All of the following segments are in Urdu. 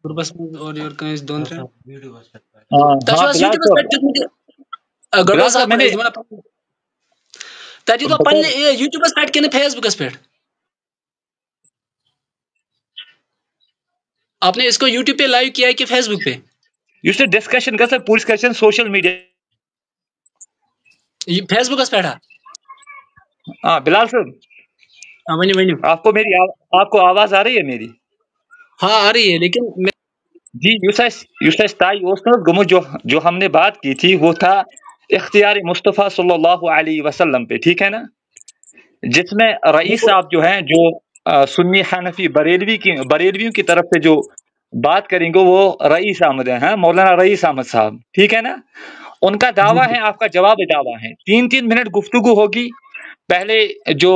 گروپس اور یور کانس دون ترن ہاں تچو ہاں اس بلال یوٹیوبس صاحب، پیٹ گڈ بلال صاحب صاحب میں نے تجو تو پن بغیر یوٹیوبس پیٹ کن فیس بکس پیٹ آپ نے اس کو یوٹیوب پہ لائیو کیا ہے کہ فیس بک پہ یہ ڈسکشن گژھان پوری discussion social media. Facebooks پیٹھا ہاں بلال صاحب، ونیو ونیو آپ کو آواز آ رہی ہے میری؟ ہاں آ رہی ہے لیکن جی یوسف تائی گمت جو ہم نے بات کی تھی وہ تھا اختیار مصطفیٰ صلی اللہ علیہ وسلم پہ، ٹھیک ہے نا، جس میں رئیس صاحب جو ہیں، جو سنی حنفی بریلویوں کی طرف سے جو بات کریں گے وہ رئیس احمد ہیں، مولانا رئیس احمد صاحب، ٹھیک ہے نا. ان کا دعویٰ ہے، آپ کا جواب دعویٰ ہے، 3 منٹ گفتگو ہوگی. پہلے جو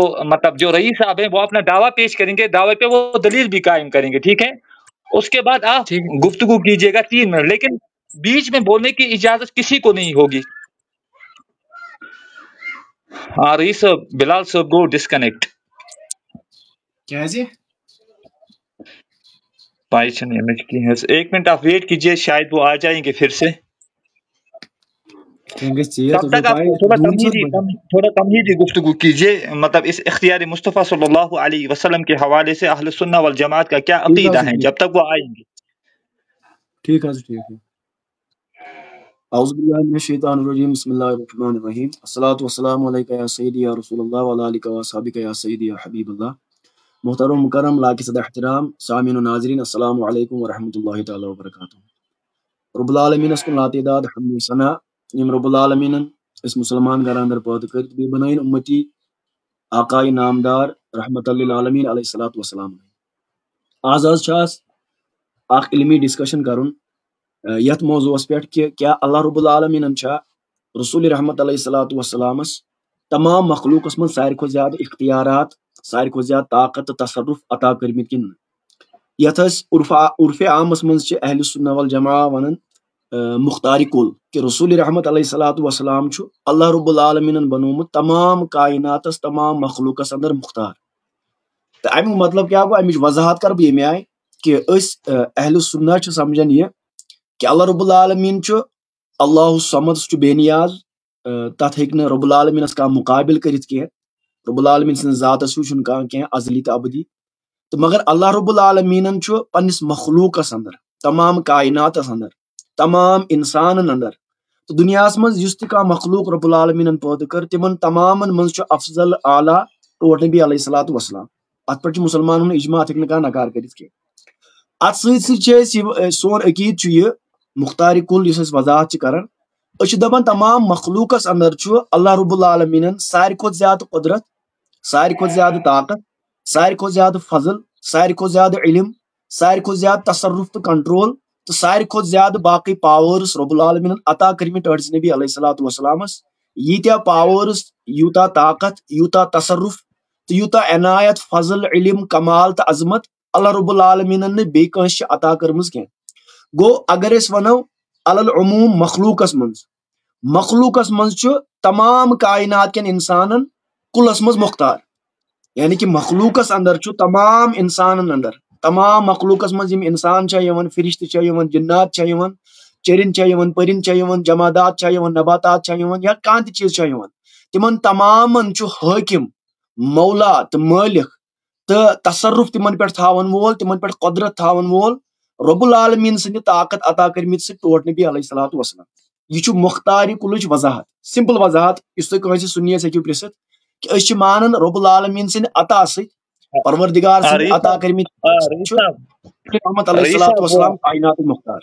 رئیس صاحب ہیں وہ اپنا دعویٰ پیش کریں گے، دعوے پہ وہ دلیل بھی قائم کریں گے، ٹھیک ہے. اس کے بعد آپ ٹھیک ہے گفتگو کیجئے گا 3 منٹ، لیکن بیچ میں بولنے کی اجازت کسی کو نہیں ہوگی. ہاں رئیس صاحب، بلال صاحب گو ڈسکنیکٹ. کیا جی؟ ایک منٹ آپ ویٹ کیجئے، شاید وہ آ جائیں گے پھر سے. تب تک آپ تھوڑا تمہیدی گفتگو کیجئے، اس اختیار مصطفیٰ صلی اللہ علیہ وسلم کے حوالے سے اہل سنہ والجماعت کا کیا عقیدہ ہے، جب تک وہ آئیں گے. ٹھیک ہے ٹھیک ہے. اعوذ باللہ من الشیطان الرجیم، بسم اللہ الرحمن الرحیم. الصلاۃ والسلام علیک یا سیدی یا رسول اللہ وعلی آلک و اصحابک یا سیدی یا حبیب اللہ. محترم مکرم لاکی صد احترام سامعین و ناظرین، السلام علیکم ورحمۃ اللہ تعالی وبرکاتہ. رب العالمین اس کو لاتعداد حمد ثنا یم رب العالمین اس مسلمان گھر اندر پود کر بنائن امتی آقائی نامدار رحمت للعالمین علیہ الصلوۃ والسلام. آز اخ علمی ڈسکشن کرن یت موضوع پہ کہ کیا اللہ رب العالمین رسول رحمت علیہ الصلوۃ والسلام تمام مخلوقس من ساروی کھۄتہٕ زیادہ اختیارات، ساروی کھۄتہٕ زیادہ طاقت تو تصرف عطا کرمت کن یت عرف عامس من اہل سنہ والجماع ونان مختار کل کہ رسول رحمت علیہ الصلوۃ والسلام اللہ رب العالمین بنومت تمام کائناتس تمام مخلوقس اندر مختار. تو امیک مطلب کیا گو، امچ وضاحت کر بہ یمہ آئی کہ اہل سنہ سمجھان یہ کہ اللہ رب العالمین اللہ الصمد، سہ بے نیاز، تت ہیکہ رب العالمینس کانٛہہ مقابل کرت کی. رب العالمین سن ذاتس ہیو کھانا ازلی تو ابدی. تو مگر اللہ رب العالمین پنس مخلوقس اندر، تمام کائناتس اندر، تمام انسان اندر تو دنیاس مز یس تہ کانٛہہ مخلوق رب العالمین پٲدٕ کر تمن تمام مز افضل اعلیٰ ٹوٹھ نبی علیہ الصلوۃ والسلام. ات پہ مسلمان اجماع ہیکہ نہ نکار کرت کی. ات سون عقید یہ مختار کل اس وضاحت کران دپان تمام مخلوقس اندر اللہ رب العالمین ساروی کھۄتہٕ زیادہ قدرت، ساروی کھۄتہٕ زیادہ طاقت، ساروی کھۄتہٕ زیادہ فضل، ساروی کھۄتہٕ زیادہ علم، ساروی کھۄتہٕ زیادہ تصرف تو کنٹرول تو ساروی کھۄتہٕ زیادہ باقی پاورس رب العالمین عطا کرمت أڑس نبی علیہ الصلوۃ والسلامس. ییتیا پاورس، یوتاہ طاقت، یوتاہ تصرف تو یوتاہ عنایت، فضل، علم، کمال تو عظمت اللہ رب العالمین نے بیٚیہِ کٲنٛسہِ عطا کٔرمٕژ کینٛہہ. گو اگر أسۍ ونو علالعموم مخلوقس من تمام کائنات کن انسانن کلس مز مختار، یعنی کہ مخلوقس اندر تمام انسانن اندر، تمام مخلوقس مز یم انسان فرشتہ جنات چرند پرند جمادات نباتات یا کانٛہہ تہِ چیز تمن تمام حاکم، مولا تو مالک تو تصرف تمن پہ تھاون وول، تمن پہ قدرت تھاون وول رب العالمین سند طاقت عطا کرمت ٹوٹھ نبی علیہ الصلوۃ والسلام. یہ مختار کلچ وضاحت، سمپل وضاحت اس تھی کٲنٛسہِ سنیس ہیٚکِو پرژھِتھ کہ أسۍ مانان رب العالمین سند عطا پروردگار سند عطا کرمت رحمت علیہ الصلوۃ والسلام کائنات مختار.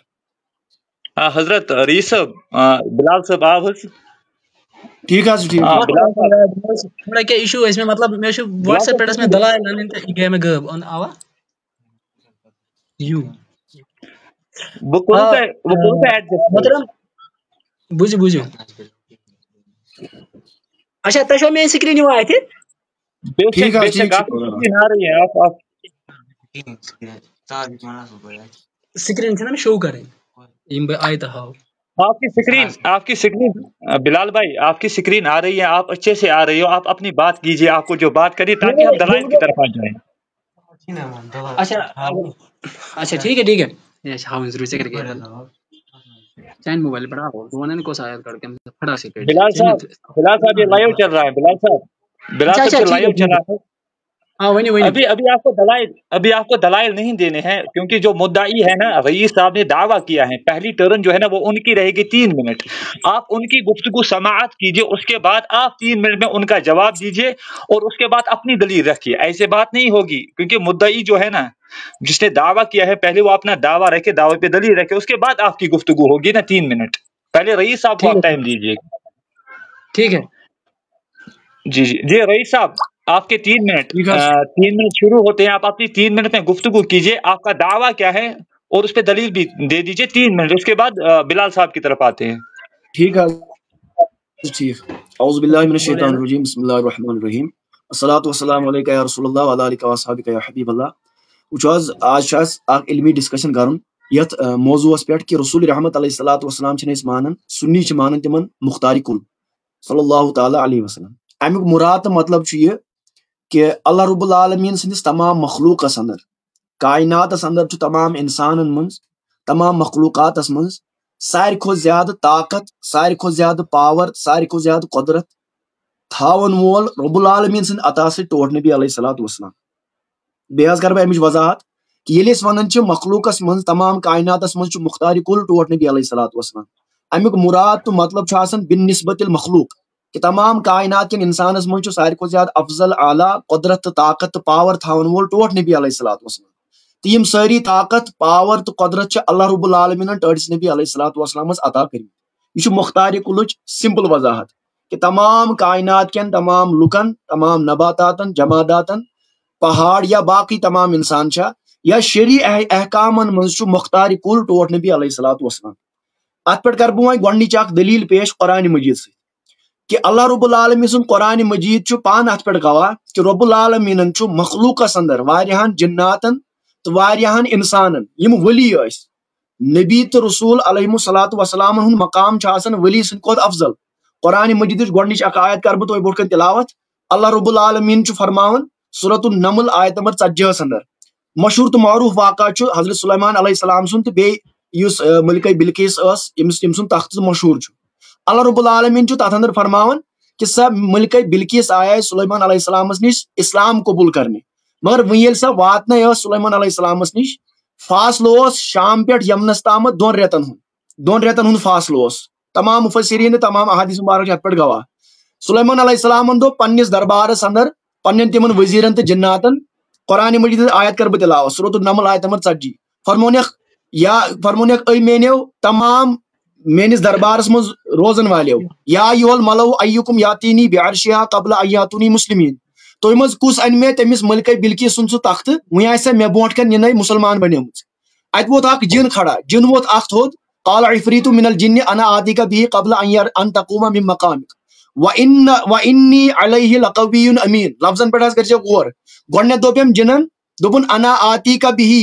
حضرت رئیس صاحب، بلال صاحب آو حظ؟ ٹھیک ہے ٹھیک ہے. تھوڑا کیا ایشو ہے اس میں، مطلب میں واٹس ایپ پہ میں دلائل گیا میں غائب آوا یو محترم بوزو اچھا تشو میں سکرین ہوا اتھ ٹھیک ہے سکرین چھنا میں شو کریں آئے تو ہاؤ آپ کی سکرین بلال بھائی، آپ کی سکرین آ رہی ہے، آپ اچھے سے آ رہی ہو، آپ اپنی بات کیجیے، آپ کو جو بات کریے تاکہ ہم دلائل کی طرف آ جائیں. اچھا ٹھیک ہے یہ ہاؤن ضروری سے کر کے چین موبائل پڑھا ہو تو ونن کو شاید کر کے پڑھا سے پیٹ بلال صاحب یہ لائیو چل رہا ہے، بلال صاحب اچھا یہ لائیو ٹھیک چلا ہے. ہاں ونی ابھی آپ کو دلائل نہیں دینے ہیں، کیونکہ جو مدعی ہے نا رئیس صاحب نے دعویٰ کیا ہے پہلی ٹرن جو ہے نا وہ ان کی رہے گی 3 منٹ. آپ ان کی گفتگو سماعت کیجئے، اس کے بعد آپ 3 منٹ میں ان کا جواب دیجئے اور اس کے بعد اپنی دلیل رکھیے. ایسے بات نہیں ہوگی، کیونکہ مدعی جو ہے نا جس نے دعویٰ کیا ہے پہلے وہ اپنا دعویٰ رکھے، دعوے پہ دلیل رکھے، اس کے بعد آپ کی گفتگو ہوگی نا 3 منٹ. پہلے رئیس صاحب کو آپ ٹائم دیجئے. ٹھیک ہے جی رئیس صاحب آپ کے 3 منٹ ٹھیک ہے 3 منٹ شروع ہوتے ہیں. آپ اپنی 3 منٹ میں گفتگو کیجئے، آپ کا دعویٰ کیا ہے اور اس پہ دلیل بھی دے دیجئے 3 منٹ. اس کے بعد بلال صاحب کی طرف آتے ہیں. ٹھیک ہے ٹھیک. اعوذ باللہ من الشیطان الرجیم، بسم اللہ الرحمن الرحیم. الصلاۃ والسلام علیکہ یا رسول اللہ وعلی آلہ وصحبہ یا حبیب اللہ. وچھو حظ آج اخ علمی ڈسکشن کرن یت موضوع پہ کہ رسول رحمت علیہ الصلاۃ والسلام چھن مانن سنی چھ مانن تمن مختار کل صلی اللہ تعالیٰ علیہ وسلم. امیک مراد تو مطلب یہ کہ اللہ رب العالمین سندس تمام مخلوقس اندر کائناتس اندر تمام انسانن من تمام مخلوقاتس من ساری کھو زیادہ طاقت، ساری کھو زیادہ پاور، ساری کھو زیادہ قدرت تھاون وول رب العالمین سند عطا سے ٹوٹ نبی علیہ الصلاۃ والسلام. بیس کر بہ امچ وضاحت کہ یل اس ونان چھ مخلوقس من تمام کائناتس من مختار کل ٹوٹ نبی علیہ الصلاۃ والسلام. امیک مراد تو مطلب چھ آسان بالنسبت المخلوق کہ تمام کائنات کن انسانس من ساری کھو زیادہ افضل اعلیٰ قدرت تو طاقت تو پاور تھاون وول ٹوٹ نبی علیہ الصلاۃ والسلام. تو یم ساری طاقت پاور تو قدرت چھ اللہ رب العالمین ٹٲٹس نبی علیہ الصلاۃ والسلام عطا کرم. یہ مختار کلچ سمپل وضاحت کہ تمام کائنات کن تمام لکن، تمام نباتاتن، جماداتن، پہاڑ یا باقی تمام انسان چھا یا شرعی احکامن من مختار کل ٹوٹ نبی علیہ الصلاۃ والسلام. ات پہ کر بہ گۄڈنِچ اکھ دلیل پیش قرآن مجید سے کہ اللہ رب العالمین سن قرآن مجید پان ات پہ گواہ کہ رب العالمین مخلوقس اندر واریاہن جناتن تو واریاہن انسانن یم ولی اس نبی تو رسول علیہ الصلاۃ والسلام ہن مقام آسان ولی سن کھوت افضل. قرآن مجید گۄڈنِچ اکھ آیت کر بہ تہ برونٛٹھ کن تلاوت. اللہ رب العالمین فرماون سورۃ النمل آیت نمبر 40 اندر مشہور تو معروف واقعہ حضرت سلیمان علیہ السلام سن تو بیس ملکہ بلقیس یم سن تخت مشہور. اللہ رب العالمین تر اندر فرماون کہ سا ملکہ بلقیس آیا سلیمان علیہ السلام نش اسلام قبول کرنے، مگر ون سا واتن سلیمان علیہ السلام نش فاصلہ شام پہ یمنس تام 2 ریتن ہند فاصلہ تمام مفسرین تمام احادیث مبارک ات پہ گواہ. سلیمان علیہ السلام دو پنس دربارس اندر پنن تمن وزیرن تو جناتن قرآن مجید آیت کر بہ تلاوت سورۃ النمل آیت نمبر 40 فرمونیک اے مینو تمام میانس دربارس مز روزن والو یا یول ملو ایکم یاتینی بعرشہا قبل ان یاتونی مسلمین. تُہۍ منٛز کُس ان مے تمس ملکہ بلقیس سن سہ تخت وۄنۍ آسہِ مے برونٛٹھ کن ینٕے مسلمان بنیمٕژ. اتہ ووت اکھ جن کھڑا، جن ووت اکھ تھوٚد قال عفریت من الجن انا آتیک به قبل ان تقوم من مقامک وانی علیہ لقوی امین. لفظن پہ کر غور. گۄڈنیتھ دوٚپ أمۍ جنن دوٚپُن انا آتیک به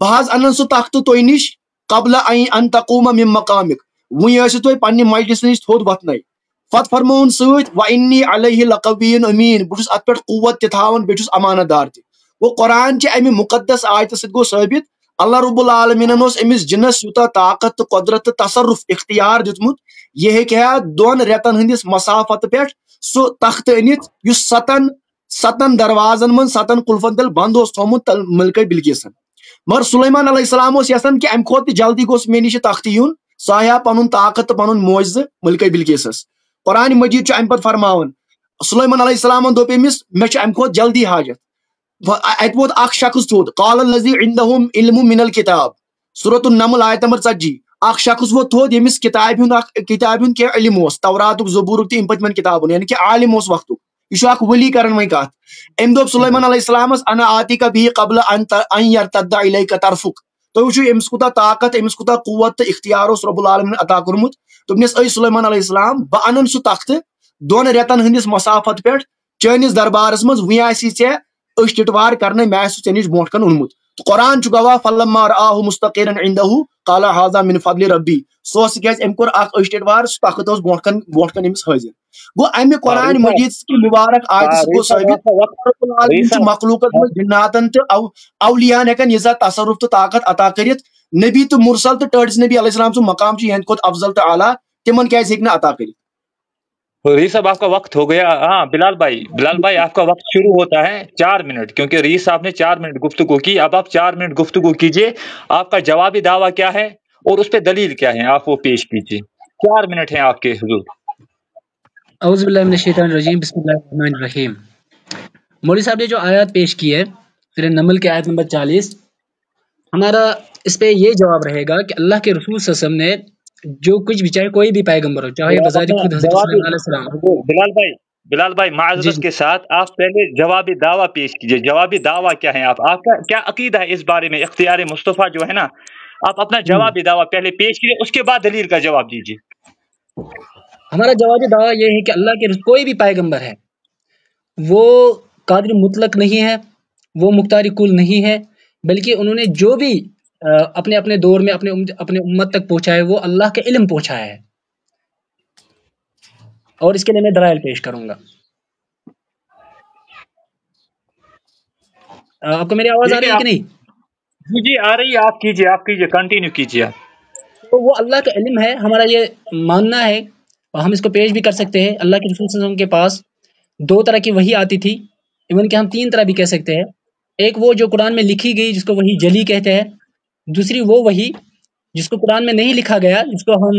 بہ حظ انن سہ تخت تۄہہِ نش قبل ان تقوم من مقامک وۄنۍ ٲسِو تُہۍ پننہِ مجلس نش تھوٚد وتھنے. پتہٕ فرمووُن سۭتۍ وانی علیہ لقوی امین بہٕ چھُس اتھ پٮ۪ٹھ قوت تہِ تھاوان بیٚیہِ چھُس امانت دار تہِ. گوٚو قرآن چہِ امہِ مقدس آیتہٕ سۭتۍ گوٚو ثٲبت اللہ رب العالمینن اوس أمِس جنس یوٗتاہ طاقت تہٕ قدرت تہٕ تصرف اختیار دیُتمُت یہِ ہیٚکہِ ہا 2 ریتن ہٕنٛدِس مسافتہٕ پٮ۪ٹھ سُہ تختہٕ أنِتھ یُس 7 دروازن منٛز 7 قلفن تل بند اوس تھوٚومُت ملکہ بلقیسن. مگر سلیمان علیہ السلام اوس یژھان کہ امہِ کھۄتہٕ تہِ جلدی گوٚژھ مےٚ نِش تختہٕ یُن سُہ ہایا پنُن طاقت تہٕ پنُن معجزٕ ملکہ بلقیسس. قرآن مجید چھُ امہِ پتہٕ فرماوان سلیمان علیہ السلامن دوٚپ أمِس مےٚ چھُ امہِ کھۄتہٕ جلدی حاجت. اتہِ ووت اکھ شخص تھوٚد قال الذی عندہ علم من الکتاب سورۃ النمل آیت نمبر 40. اکھ شخص ووت تھوٚد ییٚمِس کتابہِ ہُنٛد کینٛہہ علم اوس توراتُک زبوٗرُک تہٕ یِم پٔتمٮ۪ن کتابن یعنی کہ عالم اوس وقتُک. یہ چھُ اکھ ولی کران وۄنۍ کتھ. أمۍ دوٚپ سلیمان علیہ السلامس انا آتیک به قبل ان یرتد الیک طرفک. تُہۍ وٕچھِو أمِس کوٗتاہ طاقت أمِس کوٗتاہ قوت تہٕ اختیار اوس رب العالمین عطا کوٚرمُت. دوٚپنس اے سلیمان علیہ السلام بہٕ انن سُہ تختہٕ 2 ریتن ہٕنٛدِس مسافت پٮ۪ٹھ چٲنِس دربارس منٛز وۄنۍ آسی ژےٚ أچھ ٹِٹوار کرنے مےٚ آسہِ سُہ ژےٚ نِش برونٛٹھ کن اوٚنمُت. قرآن چھُ گواہ فلما رآہ مستقرا عندہ قال ھذا من فضل ربی. سُہ اوس تِکیازِ أمۍ کوٚر اکھ أچھ ٹِٹوار سُہ تخت اوس برونٛٹھ کن أمِس حٲضِر. گوٚو امہِ قرآن مجید کہِ مبارک آیتہٕ سۭتۍ گوٚو ثٲبت مخلوقس منٛز جناتن تہٕ اولیاہن ہٮ۪کن ییٖژاہ تصرف تہٕ طاقت عطا کٔرِتھ نبی تو مرسل تو ٹٲٹھِس نبی علیہ السلام سُنٛد مقام چھُ یہنٛدِ کھۄتہٕ افضل تہٕ اعلیٰ تِمن کیازِ ہیٚکہِ نہٕ عطا کٔرِتھ؟ رئیس صاحب آپ کا وقت ہو گیا. ہاں بلال بھائی آپ کا وقت شروع ہوتا ہے 4 منٹ، کیونکہ رئیس صاحب نے 4 منٹ گفتگو کی. اب آپ 4 منٹ گفتگو کیجئے. آپ کا جوابی دعویٰ کیا ہے اور اس پہ دلیل کیا ہے آپ وہ پیش کیجئے. 4 منٹ ہیں آپ کے حضور. اعوذ باللہ من الشیطان الرجیم، بسم اللہ الرحمن الرحیم. مولوی صاحب نے جو آیات پیش کی ہے سورہ نمل کی آیت نمبر 40، ہمارا اس پہ یہ جواب رہے گا کہ اللہ کے رسول صلی اللہ علیہ وسلم نے جو کچھ بھی، چاہے کوئی بھی پیغمبر ہو، چاہے بذات خود حضرت سلیمان علیہ السلام. بلال بھائی معذرت کے ساتھ آپ پہلے جوابی دعویٰ پیش کیجئے. جوابی دعویٰ کیا ہے؟ آپ کا کیا عقیدہ ہے اس بارے میں؟ اختیار مصطفیٰ جو ہے نا، آپ اپنا جوابی دعویٰ پہلے پیش کیجئے، اس کے بعد دلیل کا جواب دیجئے. ہمارا جوابی دعویٰ یہ ہے کہ اللہ کے کوئی بھی پیغمبر ہے وہ قادر مطلق نہیں ہے، وہ مختار کل نہیں ہے، بلکہ انہوں نے جو بھی اپنے اپنے دور میں اپنے امت تک پہنچا ہے وہ اللہ کے علم پہنچایا ہے. اور اس کے لیے میں دلائل پیش کروں گا. آپ کو میری آواز آ رہی ہے کہ نہیں؟ جی آ رہی ہے. آپ کیجئے کنٹینیو کیجئے. تو وہ اللہ کا علم ہے، ہمارا یہ ماننا ہے اور ہم اس کو پیش بھی کر سکتے ہیں. اللہ کے رسول صلی اللہ علیہ وسلم کے پاس 2 طرح کی وحی آتی تھی، ایون کہ ہم 3 طرح بھی کہہ سکتے ہیں. ایک وہ جو قرآن میں لکھی گئی جس کو وحی جلی کہتے ہیں، دوسری وہ وحی جس کو قرآن میں نہیں لکھا گیا جس کو ہم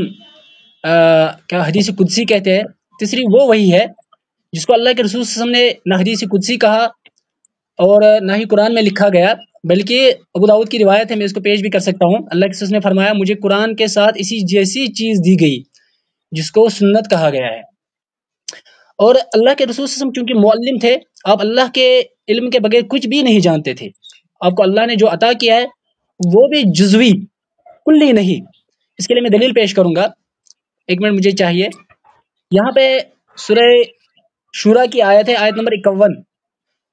کیا حدیث قدسی کہتے ہیں، تیسری وہ وحی ہے جس کو اللہ کے رسول صلی اللہ علیہ وسلم نے نہ حدیث قدسی کہا اور نہ ہی قرآن میں لکھا گیا، بلکہ ابو داؤد کی روایت ہے، میں اس کو پیش بھی کر سکتا ہوں. اللہ کے رسول نے فرمایا مجھے قرآن کے ساتھ اسی جیسی چیز دی گئی جس کو سنت کہا گیا ہے. اور اللہ کے رسول صلی اللہ علیہ وسلم چونکہ معلم تھے، آپ اللہ کے علم کے بغیر کچھ بھی نہیں جانتے تھے. آپ کو اللہ نے جو عطا کیا ہے وہ بھی جزوی کلی نہیں. اس کے لیے میں دلیل پیش کروں گا. 1 منٹ مجھے چاہیے. یہاں پہ سورہ شورا کی آیت ہے، آیت نمبر 51.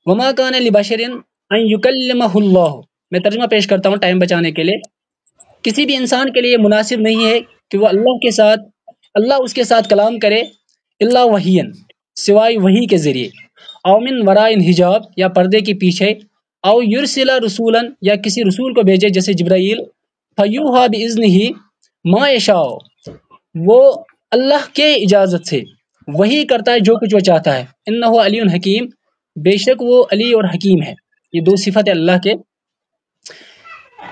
وما کان لبشر ان یکلمہ اللہ. میں ترجمہ پیش کرتا ہوں ٹائم بچانے کے لیے. کسی بھی انسان کے لیے مناسب نہیں ہے کہ وہ اللہ اس کے ساتھ کلام کرے الا وحین، سوائے وحی کے ذریعے، او من وراء حجاب، یا پردے کے پیچھے، او یرسل رسولا، یا کسی رسول کو بھیجے جیسے جبرائیل، فیوحا باذنہ ما یشاء، وہ اللہ کے اجازت سے وہی کرتا ہے جو کچھ وہ چاہتا ہے. انہ علی حکیم، بے شک وہ علی اور حکیم ہے. یہ 2 صفت اللہ کے.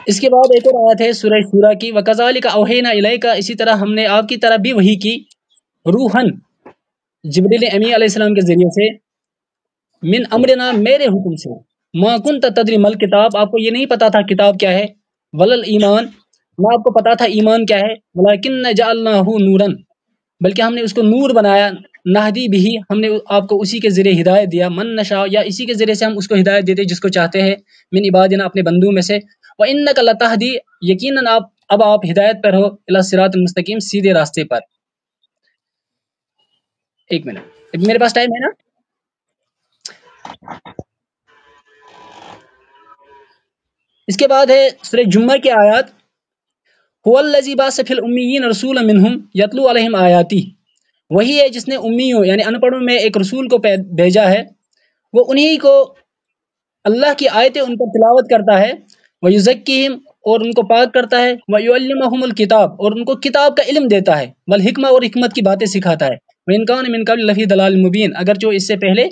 اس کے بعد ایک اور آیت ہے سورہ شورا کی، وَكَذَلِكَ أَوْحَيْنَا إِلَيْكَ، اسی طرح ہم نے آپ کی طرف بھی وحی کی، روحن، جبریل امی علیہ السلام کے ذریعے سے، من امرنا، میرے حکم سے، ما كنت تدری مل کتاب، آپ کو یہ نہیں پتا تھا کتاب کیا ہے، ولل ایمان، نہ آپ کو پتا تھا ایمان کیا ہے، ولیکن جعلناہ نورا، بلکہ ہم نے اس کو نور بنایا، نہدی بھی، ہم نے آپ کو اسی کے ذریعے ہدایت دیا، من نشاء، یا اسی کے ذریعے سے ہم اس کو ہدایت دیتے جس کو چاہتے ہیں، من عبادنا، اپنے بندوں میں سے، وَإِنَّكَ لَتَهْدِي، یقیناً آپ ہدایت پر ہو، الی الصراط المستقیم، سیدھے راستے پر. 1 منٹ میرے پاس ٹائم ہے نا؟ اس کے بعد ہے سورہ جمعہ کی آیات، هُوَ الَّذِي بَعَثَ فِي الْأُمِّيِّينَ رَسُولًا مِّنْهُمْ يَتْلُو عَلَيْهِمْ آيَاتِهِ، وہی ہے جس نے امیوں یعنی ان پڑھوں میں ایک رسول کو بھیجا ہے، وہ انہی کو اللہ کی آیتیں ان پر تلاوت کرتا ہے، وَيُزَكِّيهِمْ، اور ان کو پاک کرتا ہے، وَيُعَلِّمُهُمُ الْكِتَابَ، اور ان کو کتاب کا علم دیتا ہے، والحکمہ، اور حکمت کی باتیں سکھاتا ہے، وَإِنْ كَانَ مِنْ قَبْلِ لَفِي ضَلَالٍ مُبِينٍ، اگر جو اس سے پہلے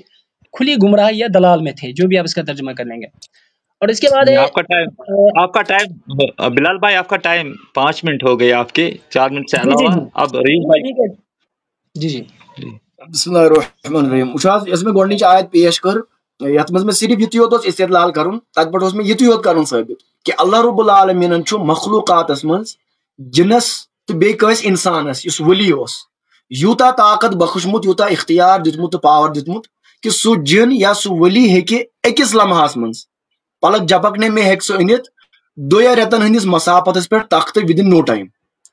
کھلی گمراہی یا دلال میں تھے، جو بھی آپ اس کا ترجمہ کر لیں گے. اور اس کے بعد ہے آپ کا ٹائم بلال بھائی، آپ کا ٹائم 5 منٹ ہو گئے آپ کے، 4 منٹ سے علاوہ. اب رئیس بھائی. جی بسم اللہ الرحمن الرحیم. اس میں گۄڈنِچ آیت پیش کر، یتھ منٛز مےٚ صرف یُتُے یوت اوس استدلال کرُن، تتھ پٮ۪ٹھ اوس مےٚ یُتُے یوت کرُن ثٲبت کہ اللہ رب العالمیٖنن چھُ مخلوقاتس منٛز جنس تہٕ بیٚیہِ کٲنٛسہِ انسانس یُس ؤلی اوس یوٗتاہ طاقت بخشمُت، یوٗتاہ اختیار دیُتمُت تہٕ پاور دیُتمُت کہ سُہ جن یا سُہ ؤلی ہیٚکہِ أکِس لمحس منٛز پلک جپکنے میں ہیٚکہِ سُہ أنِتھ 2 رٮ۪تن ہٕنٛدِس مسافتس پٮ۪ٹھ تختہٕ within no time.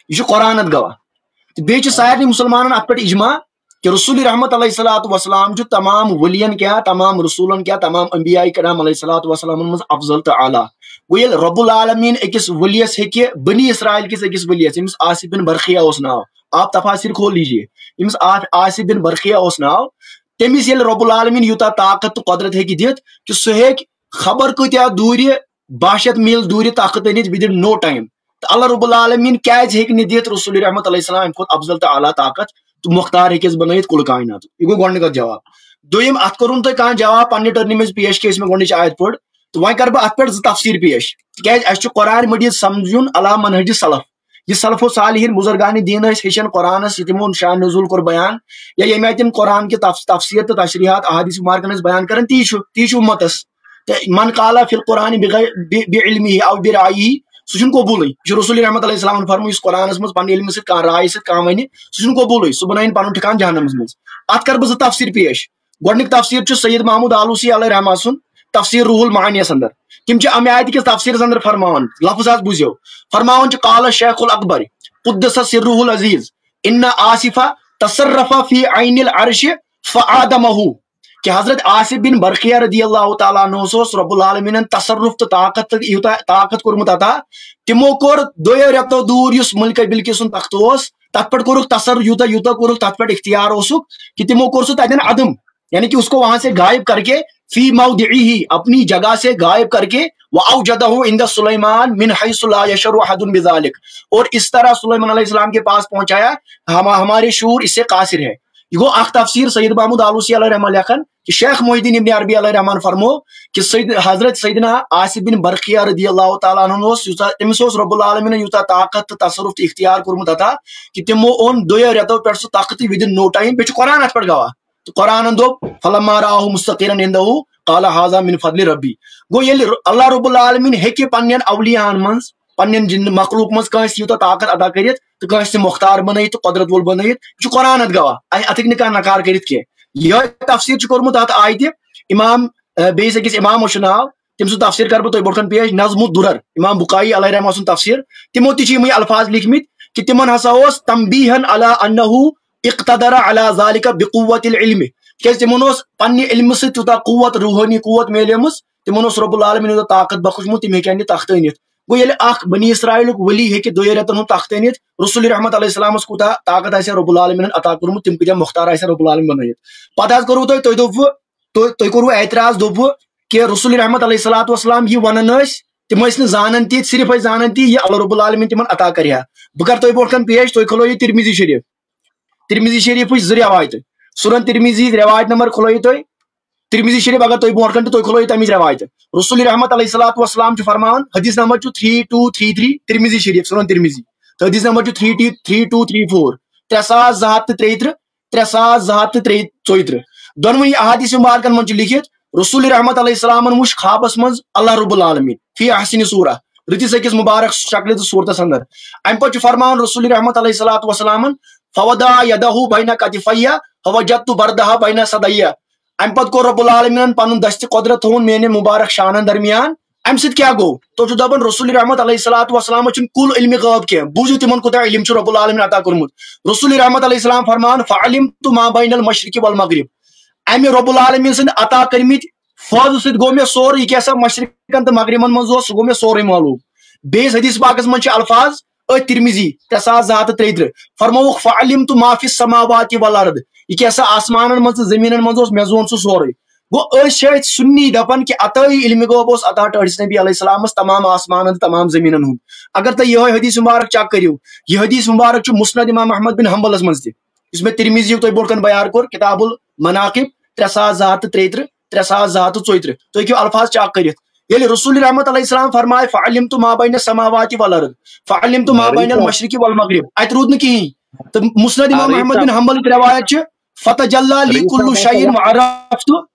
یہ چھُ قرآنت گواہ. تہٕ بیٚیہِ چھُ سارنٕے مُسلمانن اتھ پٮ۪ٹھ اجماع کہ رسول رحمت علیہ الصلوۃ والسلام چھُ تمام ولین کیا، تمام رسولن کیا، تمام انبیاء کرام علیہ الصلوۃ والسلام منٛز افضل تہٕ اعلیٰ. گوٚو ییٚلہِ رب العالمیٖن أکِس ؤلیس ہیٚکہِ، بنی اسرائیل کِس أکِس ؤلیس، ییٚمِس عاصف بن برقیہ اوس ناو، آپ تفاسیر کھول لیجیے، ییٚمِس عاصف بن برقیہ اوس ناو، تٔمِس ییٚلہِ رب العالمیٖن یوٗتاہ طاقت تہٕ قۄدرت ہیٚکہِ دِتھ کہ سُہ ہیٚکہِ خبر کۭتیاہ دوٗرِ 12 شیٚتھ میٖل دوٗرِ تخت أنِتھ within no time. اللہ رب العالمین کیازِ ہیٚکہِ نہٕ دِتھ رسول رحمت علیہ السلام امہِ کھۄتہٕ افضل تہٕ اعلیٰ طاقت تہٕ مختار ہیٚکٮ۪س بنٲیِتھ کُل کائنات. یہ گوٚو گۄڈنیُک اکھ جواب. دوٚیِم اتھ کوٚرُن تۄہہِ کانٛہہ جواب پننہِ ٹٔرنہِ منٛز پیش کہِ أسۍ مےٚ گۄڈنِچ آیت پٔر تہٕ وۄنۍ کرٕ بہٕ اتھ پٮ۪ٹھ 2 تفسیٖر پیش تِکیازِ اسہِ چھُ قرآن مجیٖد سمجھُن علا منہج سلف. یہ سلف و صالحین بزرگان دین ٲسۍ ہیٚچھان قرآنس یہ تِمو شان نزول کوٚر بیان یا ییٚمہِ آیہِ تِم قرآن کہِ تفسیٖر تہٕ تشریحات احادیث مبارکن ٲسۍ بیان کران تی چھُ اُمتس. تہٕ من قالا فی القرآن بعلمہ او برأیہ سُہ چھُنہٕ قبوٗلٕے. یہِ چھُ رسول رحمت علیہ السلامن فرموو یُس قرآنس منٛز پننہِ علمہٕ سۭتۍ کانٛہہ راے سۭتۍ کانٛہہ وَنہِ سُہ چھُنہٕ قبوٗلٕے سُہ بنٲیِن پنُن ٹھِکان جہنمس منٛز. اتھ کرٕ بہٕ 2 تفسیٖر پیش. گۄڈنیُک تفسیٖر چھُ سید محمود آلوسی علیہ رحمٰن سُنٛد تفسیٖر روح المعانیَس اندر. تِم چھِ امہِ آیتہِ کِس تفسیٖرس اندر فرماوان لفظ حظ بوٗزِو فرماوان چھِ قال الشیخ الاکبر قدس سرہ العزیز ان آصفہ تصرف فی عین العرش فآدمہ کہ حضرت آصف بن برقیہ رضی اللہ تعالیٰ عنہ رب العالمین تصرف تو طاقت کورمت عطا تمو کور 2 رٮ۪تو دوٗر یُس ملکہ بلکیس سُنٛد تخت اوس تتھ پٮ۪ٹھ کوٚرُکھ تصرف یوٗتاہ کوٚرُکھ تتھ پٮ۪ٹھ اختیار اوسُکھ کہ تمو کوٚر سُہ تتٮ۪ن عدم یعنی کہ اس کو وہاں سے غائب کر کے فی موضعہ اپنی جگہ سے غائب کر کے وأوجدہ عند سلیمان من حیث لا یشعر احد بذلک اور اس طرح سلیمان علیہ السلام کے پاس پہنچایا ہمارے شعور اس سے قاصر ہے. یہ گو اخ تفسیر سید محمود آلوسی علیہ رحمٰن لیکھن کہ شیخ محی الدین ابن عربی علیہ رحمٰن فرمو کہ حضرت سیدنا آصف بن برقیہ رضی اللہ تعالیٰ عنہ تمس رب العالمین یوتاہ طاقت تو تصرف تو اختیار کورمت عطا کہ تمو اون 2 رٮ۪تو پٮ۪ٹھ سُہ تخت ودن نو ٹائم بیٚیہِ چھُ قرآن اتھ پٮ۪ٹھ گواہ تو قرآن دوٚپ فلما رآہ مستقرا عندہ قال ھذا من فضل ربی. گو ییٚلہِ اللہ رب العالمین ہیٚکہِ پننٮ۪ن اولیاہن منٛز پننٮ۪ن جن مخلوق منٛز کٲنٛسہِ یوٗتاہ طاقت عطا کٔرِتھ تہٕ کٲنٛسہِ مختار بنٲیِتھ تہٕ قدرت وول بنٲیِتھ یہِ چھُ قرآن اتھ گواہ اتھ ہیٚکہِ نہٕ کانٛہہ نکار کٔرِتھ کینٛہہ. یِہوٚے تفسیٖر چھُ کوٚرمُت اتھ آیتہِ امام بیٚیِس أکِس امامس چھُ ناو تٔمۍ سُنٛد تفسیٖر کرٕ بہٕ تۄہہِ برونٛٹھ کن پیش نظم الدُرر امام بُخاری علیہ رحمٰن سُنٛد تفسیٖر. تِمو تہِ چھِ یِمٕے الفاظ لیکھمٕتۍ کہ تِمن ہسا اوس تنبیہن علی انہ اقتدر علی ذلک بقوت العلم کیازِ تِمن اوس پننہِ علمہٕ سۭتۍ تیوٗتاہ قوت روحٲنی قوت میلیمٕژ تِمن اوس رب العالمین یوٗتاہ طاقت بخشمُت تِم ہیٚکن یہِ تخت أنِتھ. گوٚو ییٚلہِ اکھ بنی اسرائیلُک ؤلی ہیٚکہِ 2 رٮ۪تن ہُنٛد تخت أنِتھ رسول رحمت علیہ السلامس کوٗتاہ طاقت آسہِ رب العالمینن عطا کوٚرمُت تِم کۭتیاہ مختار آسہِ رب العالمین بنٲیِتھ. پتہٕ حظ کوٚروٕ تۄہہِ دوٚپوٕ کوٚروٕ اعتراض دوٚپوٕ کہ رسول رحمت علیہ الصلوۃ والسلام یہِ ونان ٲسۍ تِم ٲسۍ نہٕ زانان تی صرف ٲسۍ زانان تی یہِ اللہ رب العالمین تِمن عطا کرِ ہا. بہٕ کرٕ تۄہہِ برونٛٹھ کن پیش تُہۍ کھُلٲیِو ترمذی شریفٕچ 2 رٮ۪وایتہٕ سُنن ترمذی رٮ۪وایت نمبر کھُلٲیِو تُہۍ ترمذی شریف اگر تُہۍ برونٛٹھ کن تہٕ تُہۍ کھُلٲیِو تمِچ رٮ۪وایتہٕ. رسول رحمت علیہ الصلوۃ والسلام چھُ فرماوان حدیث نمبر چھُ 3233 ترمذی شریف سُنن ترمذی تہٕ حدیث نمبر چھُ 3234 3233 3234 دۄنوٕنی احادیث مبارکن منٛز چھُ لیکھِتھ رسول رحمت علیہ السلامن وُچھ خوابس منٛز اللہ رب العالمین فی احسن صورہ رٕتِس أکِس مبارک شکلہِ تہٕ صوٗرتس اندر. امہِ پتہٕ چھُ فرماوان رسول رحمت علیہ الصلوۃ والسلامن فوضع یدہ بین کتفیہ فوجدت بردہ بین صدیہ امہِ پتہٕ کوٚر رب العالمینن پنُن دستِ قدرت تھووُن میانٮ۪ن مبارک شانن درمیان. امہِ سۭتۍ کیاہ گوٚو تُہۍ چھِو دپان رسول رحمت علیہ الصلوۃ والسلامس چھُنہٕ کُل علمِ غٲب کینٛہہ بوٗزِو تِمن کوٗتاہ علم چھُ رب العالمین عطا کوٚرمُت. رسول رحمت علیہ السلام فرماوان فعلمت ما بین المشرق والمغرب امہِ رب العالمین سٕنٛدۍ عطا کٔرمٕتۍ فٲضہٕ سۭتۍ گوٚو مےٚ سورُے یہِ کیاہ سا مشرقن تہٕ مغربن منٛز اوس سُہ گوٚو مےٚ سورُے معلوٗم. بیٚیِس حدیث پاکس منٛز چھِ الفاظ أتھۍ ترمذی 3233 فرمووُکھ فعلمت ما فی السماوات والارض یہِ کیاہ سا آسمانن منٛز تہٕ زٔمیٖنن منٛز اوس مےٚ زون سُہ سورُے. گوٚو أسۍ چھِ اتہِ سُنی دپان کہ عطائی علمِ غٲب اوس عطا ٹٲٹھِس نبی علیہ السلامس تمام آسمانن تہٕ تمام زٔمیٖنن ہُنٛد. اگر تُہۍ یِہوٚے حدیث مبارک چیک کٔرِو یہِ حدیث مبارک چھُ مسند امام احمد بن حنبلس منٛز تہِ یُس مےٚ ترمذی تۄہہِ برونٛٹھ کن بیان کوٚر کتاب المناقب 3233 3234 تُہۍ ہیٚکِو الفاظ چیک کٔرِتھ. ییٚلہِ رسول رحمت علیہ السلام فرمایہِ فعلمت ما بین السماوات والارض فعلمت ما بین المشرق والمغرب اتہِ روٗد نہٕ کِہینۍ تہٕ مسند امام احمد بن حنبلٕچ رٮ۪وایت چھِ فتجلی لی کُلُّ شیء وعرفت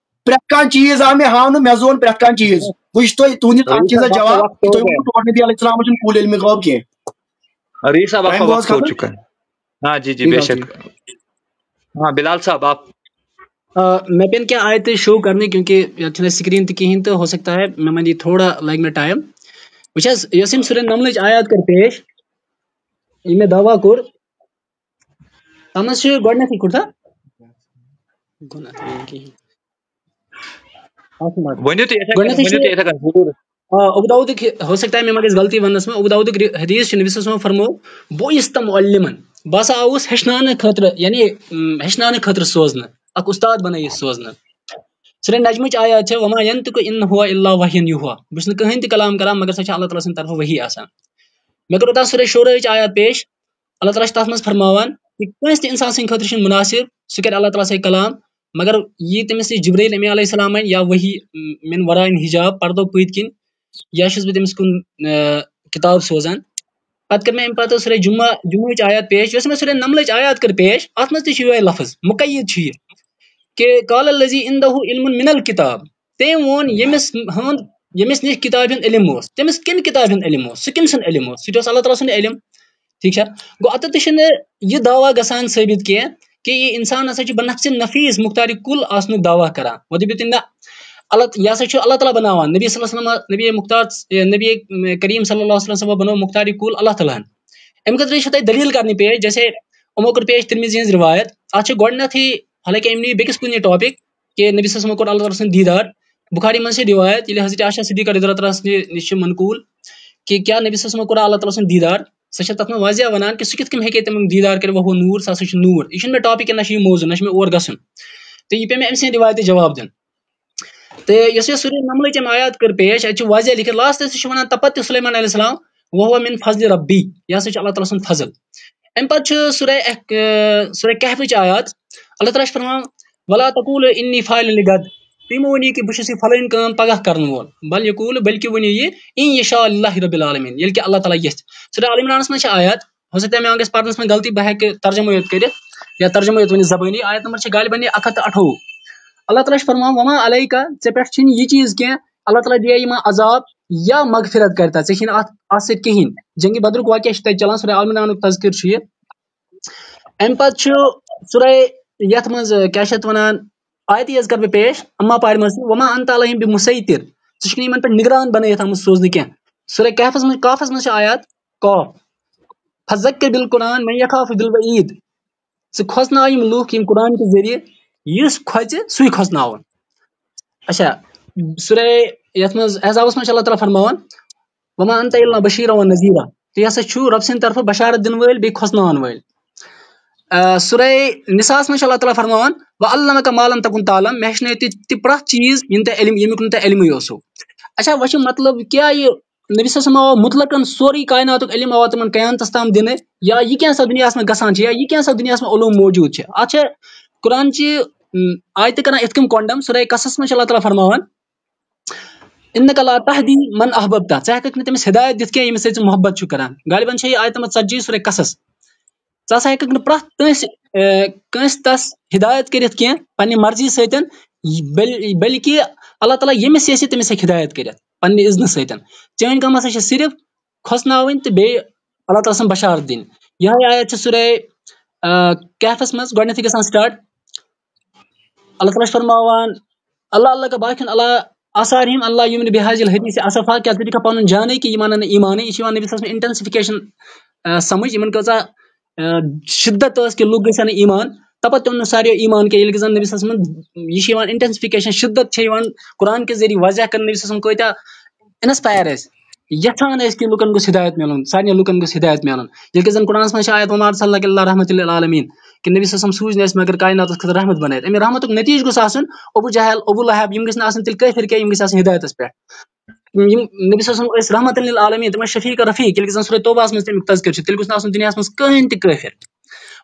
پرٛٮ۪تھ کانٛہہ چیٖز آو مےٚ ہاونہٕ مےٚ زون پرٛٮ۪تھ کانٛہہ چیٖز. وۄنۍ چھُ تۄہہِ تُہنٛدِس اتھ چیٖزس جواب تُہۍ ؤنِو ٹوٹھ نبی علیہ السلامس چھُنہٕ کُل علمِ غٲب کینٛہہ. ریٖس صاحب آپ کا وقت ہو چکا ہے. ہاں جی بے شک. ہاں بلال صاحب آپ میں پین کیا آیت شو کرنے کیونکہ سکرین تہ کہین تو ہو سکتا ہے میں من تھوڑا لگ مے ٹائم وچھس یس یم سورہ نملچ آیات کر پیش یہ میں دعویٰ کور تمس گۄڈنیتھٕے کوٚر تھا ابوداؤد ہو سکتا ہے میں گژھِ غلطی وننس میں ابوداؤد حدیث نبی صلی اللہ علیہ وسلم فرمو بوئست معلمن بہٕ ہسا آوُس ہیٚچھناونہٕ خٲطرٕ یعنی ہیٚچھناونہٕ خٲطرٕ سوزنہٕ اکھ استاد بنٲیِتھ سوزنہٕ. سورہ نجمٕچ آیات چھِ وما ینطق ان هو الا وحی یوحی بہٕ چھُس نہٕ کٕہٕنۍ تہِ کلام کران مگر سۄ چھِ اللہ تعالیٰ سٕنٛدِ طرفہٕ وحی آسان. میں کرو سورہ شورہ آیات پیش اللہ تعالیٰ تَتھ منٛز فرماوان کہ کٲنٛسہِ تہِ اِنسان سٕنٛدِ خٲطرٕ چھُنہٕ مُناسب سُہ کَرِ اللہ تعالیٰ سۭتۍ کلام مگر یہِ تٔمِس نِش جبریل امی علیہ السلام اَنہِ یا وحی من ورائن حجاب پردو پٔتۍ کِنۍ یا چھُس بہٕ تٔمِس کُن کِتاب سوزان پتہٕ کٔر مےٚ اَمہِ پتہٕ سورہ جمعہٕچ آیات پیش یۄس مےٚ سورہ نملٕچ آیات کٔر پیش اَتھ منٛز تہِ چھُ یِہوے لفظ مُقید چھُ یہِ کہ قال الذی عندہ علم من الکتاب تٔمۍ ووٚن ییٚمِس نِش کِتابہِ ہُنٛد علم اوس تٔمِس کَمہِ کِتابہِ ہُنٛد علم اوس سُہ کٔمۍ سُنٛد علم اوس سُہ تہِ اوس اللہ تعالیٰ سُنٛد علم ٹھیٖک چھا گوٚو اَتٮ۪تھ تہِ چھُنہٕ یہِ دعوا گژھان ثٲبت کینٛہہ کہ یہِ اِنسان ہسا چھُ بنفسِ نفیٖس مختار کُل آسنُک دعوا کران وۄنۍ دٔپِو تُہۍ نہ یہِ ہسا چھُ اللہ تعالیٰ بناوان نبی صلی اللہ علیہ وسلم نبی مختار نبی کریم صلی اللہ علیہ وسلم بنو مختار کُل اللہ تعالیٰ ہن اَمہِ خٲطرٕ چھِ تۄہہِ دلیٖل کرنہِ پیش جیسے یِمو کوٚر پیش ترمذی ہٕنٛز روایت اَتھ چھِ گۄڈٕنیتھٕے حالانکہ أمۍ نی بیٚکِس کُنہِ ٹاپِک کہ نبی صلی اللہ علیہ وسلم کوٚر اللہ تعالیٰ سُنٛد دیٖدار بخاری منٛز چھِ روایت ییٚلہِ حضرت عائشہ صدیقہ رضی اللہ عنہَ نِش چھِ منقوٗل کہ کیٛاہ نبی صلی اللہ علیہ وسلم کوٚر اللہ تعالیٰ سُنٛد دیٖدار سۄ چھِ تَتھ منٛز واضح وَنان کہ سُہ کِتھ کٔنۍ ہیٚکہِ تِمن دیٖدار کٔرِتھ وہ نوٗر سُہ ہسا چھُ نوٗر یہِ چھُنہٕ مےٚ ٹاپِک نہ چھُ یہِ موضوٗع نہ چھُ مےٚ اور گژھُن تہٕ یہِ پیٚیہِ مےٚ أمۍ سٕنٛدِ روایتہِ جواب دیُن تہٕ یۄس یۄس سورہ نملٕچ أمۍ آیات کٔر پیش اَتہِ چھُ واضح لیکھِتھ لاسٹَس تہِ چھُ وَنان تَپتہٕ تہِ سلیمان علیہ السلام وہ من فضلِ ربی یہِ ہسا چھُ اللہ تعالیٰ سُنٛد فضل اَمہِ پتہٕ چھُ سورہ کہفٕچ آیات اللہ تعالیٰ چھُ فرماوان ولا تقولوا انی فاعل لغد تُہۍ مہٕ ؤنِو کہ بہٕ چھُس یہِ فلٲنۍ کٲم پگاہ کرن وول بل یقول بلکہ ؤنِو یہِ ان یشاء اللہ رب العالمین ییٚلہِ کہ اللہ تعالیٰ یژھِ سورہ آل عمرانس منٛز چھِ آیات ہو سکتا ہے مےٚ گژھِ پرنس منٛز غلطی بہٕ ہیٚکہٕ ترجمہ یوت کٔرِتھ یا ترجمہ یوت ؤنِتھ زبٲنی آیت نمبر چھِ غالباً 128 اللہ تعالیٰ چھُ فرماوان وما علیکا ژےٚ پٮ۪ٹھ چھُنہٕ یہِ چیٖز کینٛہہ اللہ تعالیٰ دِیا یِمن عذاب یا مغفرت کرتا ژےٚ چھِنہٕ اتھ سۭتۍ کِہینۍ جنگِ بدرُک واقعہ چھُ تتہِ چلان سورہ آل عمرانُک تذکر چھُ یہِ اَمہِ پتہٕ چھُ سورہ یتھ منٛز کیاہ چھِ اتھ وَنان آیتی حظ کر بہٕ پیش اما پارِ منٛز وما انت علیہم بمسیطر ژٕ چھُکھ نہٕ یِمن پٮ۪ٹھ نگران بنٲیِتھ آمُت سوزنہٕ کینٛہہ سورہ کہفس منٛز چھِ آیات قاف فذکر بالقرآن من یخاف بالوعید ژٕ کھوژناو یِم لُکھ یِم قرآن کہِ ذٔریعہٕ یُس کھۄژِ سُے کھوژناوُن اچھا سورہ یتھ منٛز احزابس منٛز چھِ اللہ تعالیٰ فرماوان وما انت الا بشیرا و نذیرا تُہۍ ہسا چھُو رۄب سٕنٛدِ طرفہٕ بشارت دِنہٕ وٲلۍ بیٚیہِ کھوژناون وٲلۍ سورہ نساءس منٛز چھِ اللہ تعالیٰ فرماوان وعلمک ما لم تکن تعلم مےٚ ہیٚچھنٲے تہِ پرٛٮ۪تھ چیٖز ییٚمیُک نہٕ تۄہہِ علمٕے اوسو اچھا وۄنۍ چھُ مطلب کیاہ یہِ نبی صلی اللہ علیہ وسلم آو مطلقن سورُے کایناتُک علم آو تِمن قیامتس تام دِنہٕ یا یہِ کینٛہہ سا دُنیاہس منٛز گژھان چھِ یا یہِ کینٛہہ سا دُنیاہس منٛز علوم موجوٗد چھِ اتھ چھِ قرآنچہِ آیتہِ کران یِتھ کٔنۍ کونڈم سورہ قصص منٛز چھِ اللہ تعالیٰ فرماوان انک لا تہدی من احببت ژٕ ہیٚککھ نہٕ تٔمِس ہدایت دِتھ کینٛہہ ییٚمِس سۭتۍ ژٕ محبت چھُکھ کران غالباً چھِ یہِ آیت نمبر 40 سورہ قصص ژٕ ہسا ہیٚککھ نہٕ پرٛٮ۪تھ کٲنٛسہِ تس ہدایت کٔرِتھ کینٛہہ پننہِ مرضی سۭتۍ بلکہِ اللہ تعالیٰ ییٚمِس یژھِ تٔمِس ہیٚکہِ ہدایت کٔرِتھ پننہِ اذنہٕ سۭتۍ چٲنۍ کٲم ہسا چھِ صرف کھوژناوٕنۍ تہٕ بیٚیہِ اللہ تعالیٰ سٕنٛز بشارت دِنۍ یِہے آیت چھِ سورہ کہفس منٛز گۄڈنیتھٕے گژھان سٹارٹ اللہ تعالیٰ چھُ فرماوان اللہ اللہ کا باقین اللہ آثارہم اللہ یمن بحاظ الحدیث اصفا کیٛاہ ژٕ دِکھا پنُن جانے کہ یِم انن نہٕ ایمانٕے یہِ چھِ یِوان نبی صلی اللہ علیہ وسلم انٹینسفکیشن سمجھ یِمن کۭژاہ شدت ٲس کہ لُکھ گژھن نہٕ ایمان تپتہٕ تِم نہٕ ساروی ایمان کینٛہہ ییٚلہِ زن نبی صلی اللہ علیہ وسلم یہِ چھِ یِوان انٹینسفکیشن شدت چھِ یِوان قرآن کہِ ذٔریعہٕ واضح کرنہٕ نبی صلی اللہ علیہ وسلم کۭتیاہ انسپایر ٲسۍ یژھان ٲسۍ کہ لُکن گوٚژھ ہدایت مِلُن سارنٕے لُکن گوٚژھ ہدایت مِلُن ییٚلہِ کہ زن قرآنس منٛز چھِ آیت وما ارسلناک الا رحمۃ للعالمین کہ نبی صلی اللہ علیہ وسلم سوٗزۍ نہٕ أسۍ مگر کائناتس خٲطرٕ رحمت بنٲیِتھ اَمہِ رحمتُک نتیٖجہٕ گوٚژھ آسُن ابو جہل ابو لہب یِم گٔژھۍ نہٕ آسٕنۍ تیٚلہِ کٲفِر کینٛہہ یِم گٔژھۍ آسٕنۍ ہدایتس پٮ۪ٹھ یِم نبی صلی اللہ علیہ وسلم ٲسۍ رحمۃ للعالمین تِم ٲسۍ شفیق رفیق ییٚلہِ زن سورہ توبہس منٛز تمیُک تذکر چھُ تیٚلہِ گوٚژھ نہٕ آسُن دُنیاہس منٛز کٕہٕنۍ تہِ کٲفِر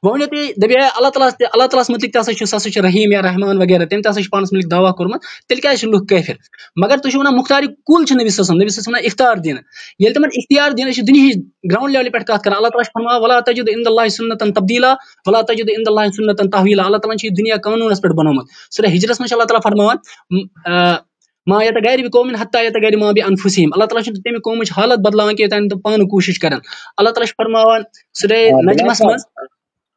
وۄنۍ ؤنِو تُہۍ دٔپِو اللہ تعالیٰ ہس متعلق تہِ ہسا چھُ سُہ ہسا چھُ رحیٖم یا رحمان وغیرہ تٔمۍ تہِ ہسا چھُ پانس متعلق دعوا کوٚرمُت تیٚلہِ کیازِ چھِ لُکھ کٲفِر مگر تُہۍ چھِو ونان مختار کُل چھِ نبی صلی اللہ علیہ وسلم ونان اختیار دِنہٕ ییٚلہِ تِمن اختیار دِنہٕ أسۍ چھِ دُنہِچ گراوُنڈ لیولہِ پٮ۪ٹھ کتھ کران اللہ تعالیٰ چھُ فرماوان ولا تجد عند اللہ سنتن تبدیلا ولا تجد عند اللہ سنتن تحویلا اللہ تعالیٰ چھُ یہِ دُنیا قانوٗنس پٮ۪ٹھ بنومُت سورہ ہجرس منٛز چھُ اللہ تعالیٰ فرماوان ما یتغیر بقوم حتی یتغیر ما بانفسہم اللہ تعالیٰ چھُ تمہِ قومٕچ حالت بدلاوان کہ یوٚتانۍ تِم پانہٕ کوٗشش کرن اللہ تعالیٰ چھُ فرماوان سورہ نجمس منٛز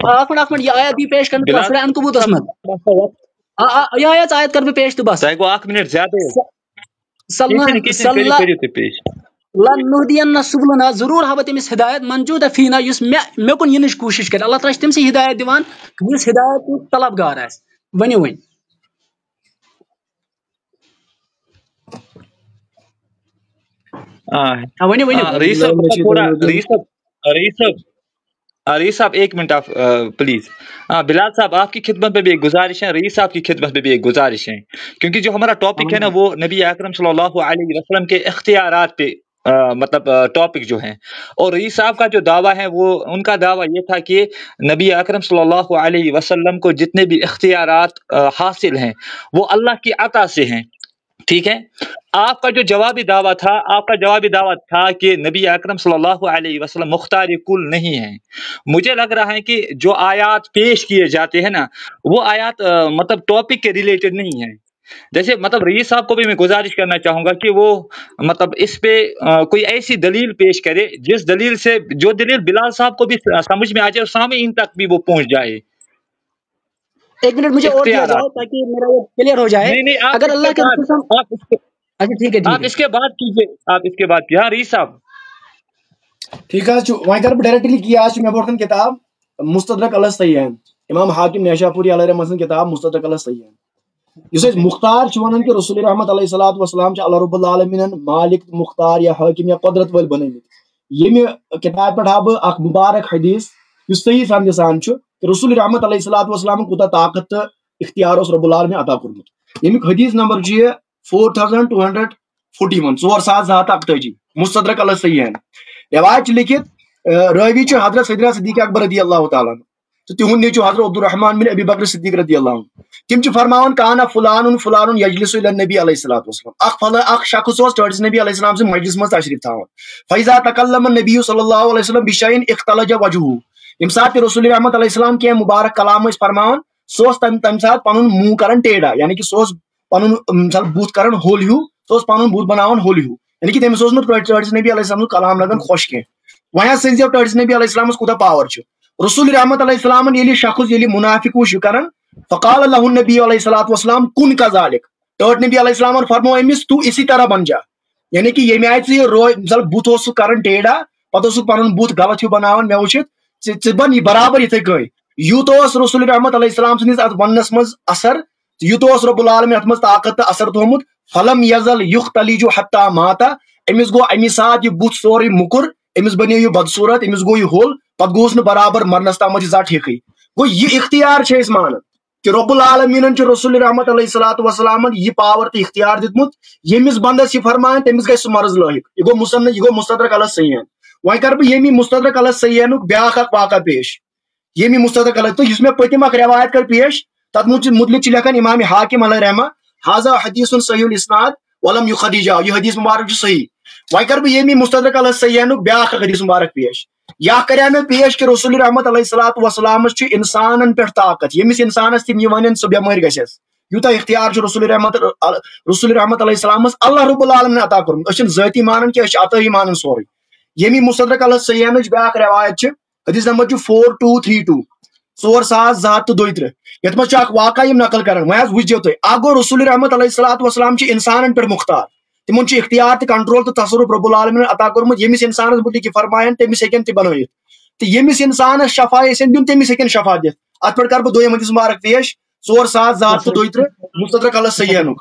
اکھ منٹ یہ آیت بھی پیش کرنا سورہ عنکبوتس منٛز یہ آیت کر بہٕ پیش تہٕ بس اکھ منٹ زیادٕ لنہدین سبلنا ضروٗر ہاو بہٕ تٔمِس ہدایت منجوٗد فینا یُس مےٚ کُن یِنٕچ کوٗشش کرِ اللہ تعالیٰ چھُ تٔمسٕے ہدایت دِوان یُس ہدایتُک طلبگار آسہِ ؤنِو وۄنۍ رئیس صاحب ایک منٹ آپ پلیز. بلال صاحب آپ کی خدمت میں بھی ایک گزارش ہے, رئیس صاحب کی خدمت میں بھی ایک گزارش ہے, کیونکہ جو ہمارا ٹاپک ہے نا وہ نبی اکرم صلی اللہ علیہ وسلم کے اختیارات پہ مطلب ٹاپک جو ہیں. اور رئیس صاحب کا جو دعویٰ ہے وہ ان کا دعویٰ یہ تھا کہ نبی اکرم صلی اللہ علیہ وسلم کو جتنے بھی اختیارات حاصل ہیں وہ اللہ کی عطا سے ہیں. ٹھیک ہے. آپ کا جو جوابی دعویٰ تھا کہ نبی اکرم صلی اللہ علیہ وسلم مختار کل نہیں ہیں. مجھے لگ رہا ہے کہ جو آیات پیش کیے جاتے ہیں نا وہ آیات مطلب ٹاپک کے ریلیٹڈ نہیں ہیں. جیسے مطلب رئیس صاحب کو بھی میں گزارش کرنا چاہوں گا کہ وہ مطلب اس پہ کوئی ایسی دلیل پیش کرے جس دلیل سے جو دلیل بلال صاحب کو بھی سمجھ میں آ جائے اور سامعین تک بھی وہ پہنچ جائے. ایک منٹ مجھے اور دیا جائے تاکہ میرا یہ کلیئر ہو جائے. نہیں اگر اللہ کے اچھا ٹھیک ہے آپ اس کے بعد کیجیے. ہاں رئیس صاحب ٹھیک ہے وہیں کر ڈائریکٹلی کیا میں بورتن کتاب مستدرک الصحیحین امام حاکم نیشاپوری علیہ رحمۃ کتاب مستدرک الصحیحین اس مختار ونان کہ رسول رحمت علیہ الصلوۃ والسلام اللہ رب العالمین مالک مختار یا حاکم یا قدرت ول بنمت. یم کتاب پہ بہ اخ مبارک حدیث اس صحیح سمجھ سان کہ رسول رحمت علیہ الصلوۃ والسلام کوتا طاقت تو اختیار اس رب العالمین عطا کورمت. یمیک حدیث نمبر 4241 4248 مستدرک الصحیحین. روایت لکھت راوی حضرت سیدنا صدیق اکبر رضی اللہ تعالیٰ تو تہند نیچو حضرت عبد الرحمن بن ابی بکر صدیق رضی اللہ عنہ. تم فرماون کانا فلان فلان یجلس الی النبی علیہ الصلوۃ والسلام اخ شخص ٹرس نبی علیہ السلام سے مجلس مز تشریف تھاون. فاذا تکلم النبی صلی اللہ علیہ وسلم بشیء اختلج وجهه. یم سات رسول رحمت علیہ السلام کی مبارک کلام فرماون سوس تم سات پن منہ کرن ٹیڑا یعنی کہ سوس پن مثال بوت کرن ہول ہیو سوس پن بوت بناون ہول ہیو یعنی کہ تمس ٹرس نبی علیہ السلام کلام لگن خوش کی. وہاں سنزو ٹرس نبی علیہ السلام کوتا پاور رسول رحمت علیہ السلام یلی شخص یلی منافق وش کرن فقال له النبی علیہ الصلوۃ والسلام کن کذالک. ٹرٹ نبی علیہ السلام فرمو امس تو اسی طرح بن جا یعنی کہ یہ آئے مثال بت اس کرن ٹیڑا پتہ اس پن بت غلط ہیو بناون مے وچت بن یہ برابر اتھے گئی. یوت رسول رحمت علیہ السلام سندس ات ونس مز اثر یوت رب العالمین ات مز طاقت اثر تھومت. فلم یزل یختلج حتی مات. امس گو امی سات یہ بت سوری مکر امس بنیو یہ بدصورت امس گو یہ ہول پتہ گوس نہ برابر مرنس تام زا ٹھیک گو. یہ اختیار اس مان کہ رب العالمین رسول رحمت علیہ الصلوۃ والسلام یہ پاور تو اختیار دتمت یمس بندس یہ فرمان تمس گژھِ مرض لاحق. یہ گو مستدرک الصحیحین. وہیں کر بہ یمی مستدرک الصحیحین بیاکھ اخ واقعہ پیش یمی مستدرک الگ تو اس میں پتم اخ روایت کر پیش تت متعلق لکھن امام حاکم علیہ رحمہ ھذا حدیث صحیح الاسناد ولم یخرج. یہ حدیث مبارک صحیح. وہیں کر بہ یمی مستدرک الصحیحین بیاکھ حدیث مبارک پیش. یا کریا میں پیش کہ رسول رحمت علیہ الصلوۃ والسلام انسانن پہ طاقت یمس انسانس تم یہ ون سہ بیمار گھس یوتہ اختیار رسول رحمت علیہ السلام اللہ رب العالمین عطا کورمت. ذاتی مانن کہ عطائی مانن سوری. یمی مستدرک الصحیحین بیاکھ روایت حدیث نمبر 4232 4232 یت مز اخ واقعہ نقل کران. وہاں وچو تھی اخ گو رسول رحمت علیہ الصلوۃ والسلام انسانن پہ مختار تمن اختیار تو کنٹرول تو تصرف رب العالمین عطا کورمت. یمس انسانس متعلق فرمائن تمس ہیکن تہ بنائت تو یمس انسانس شفا یسن دن تمس ہیکن شفا دت. ات پہ کر بہ دویم حدیث مبارک پیش 4232 مستدرک الصحیحین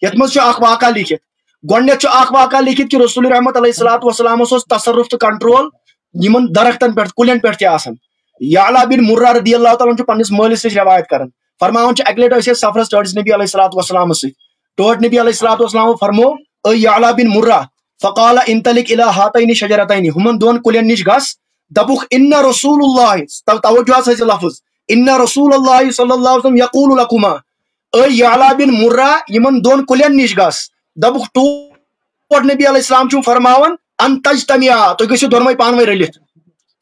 یت مز اخ واقعہ لکھت. گۄڈنیتھ اخ واقعہ لکھت کہ رسول رحمت علیہ الصلوۃ والسلام تصرف تو کنٹرول یمن درختن پہ کلین پہ تہ آسان. یعلا بن مرہ رضی اللہ تعالیٰ پنس مالس نش روایت کران فرماون اکہ لٹہ ٲسۍ سفرس ٹٲٹھس نبی علیہ الصلوۃ والسلام ست. ٹٲٹھ نبی علیہ الصلوۃ والسلام فرمو اے یعلا بن مرہ فقال انطلق الى هاتین شجرتین ہمن دون کلین نش گس دپک ان رسول اللہ توجہ حظ لفظ ان رسول اللہ صلی اللہ علیہ وسلم یقول لکما اے یعلا بن مرہ یمن دون کلین نش گس دپک ٹوٹ نبی علیہ السلام فرماون ان تجتمعا تُہۍ گٔژھِو دۄنوَے پانہٕ ؤنۍ رٔلِتھ.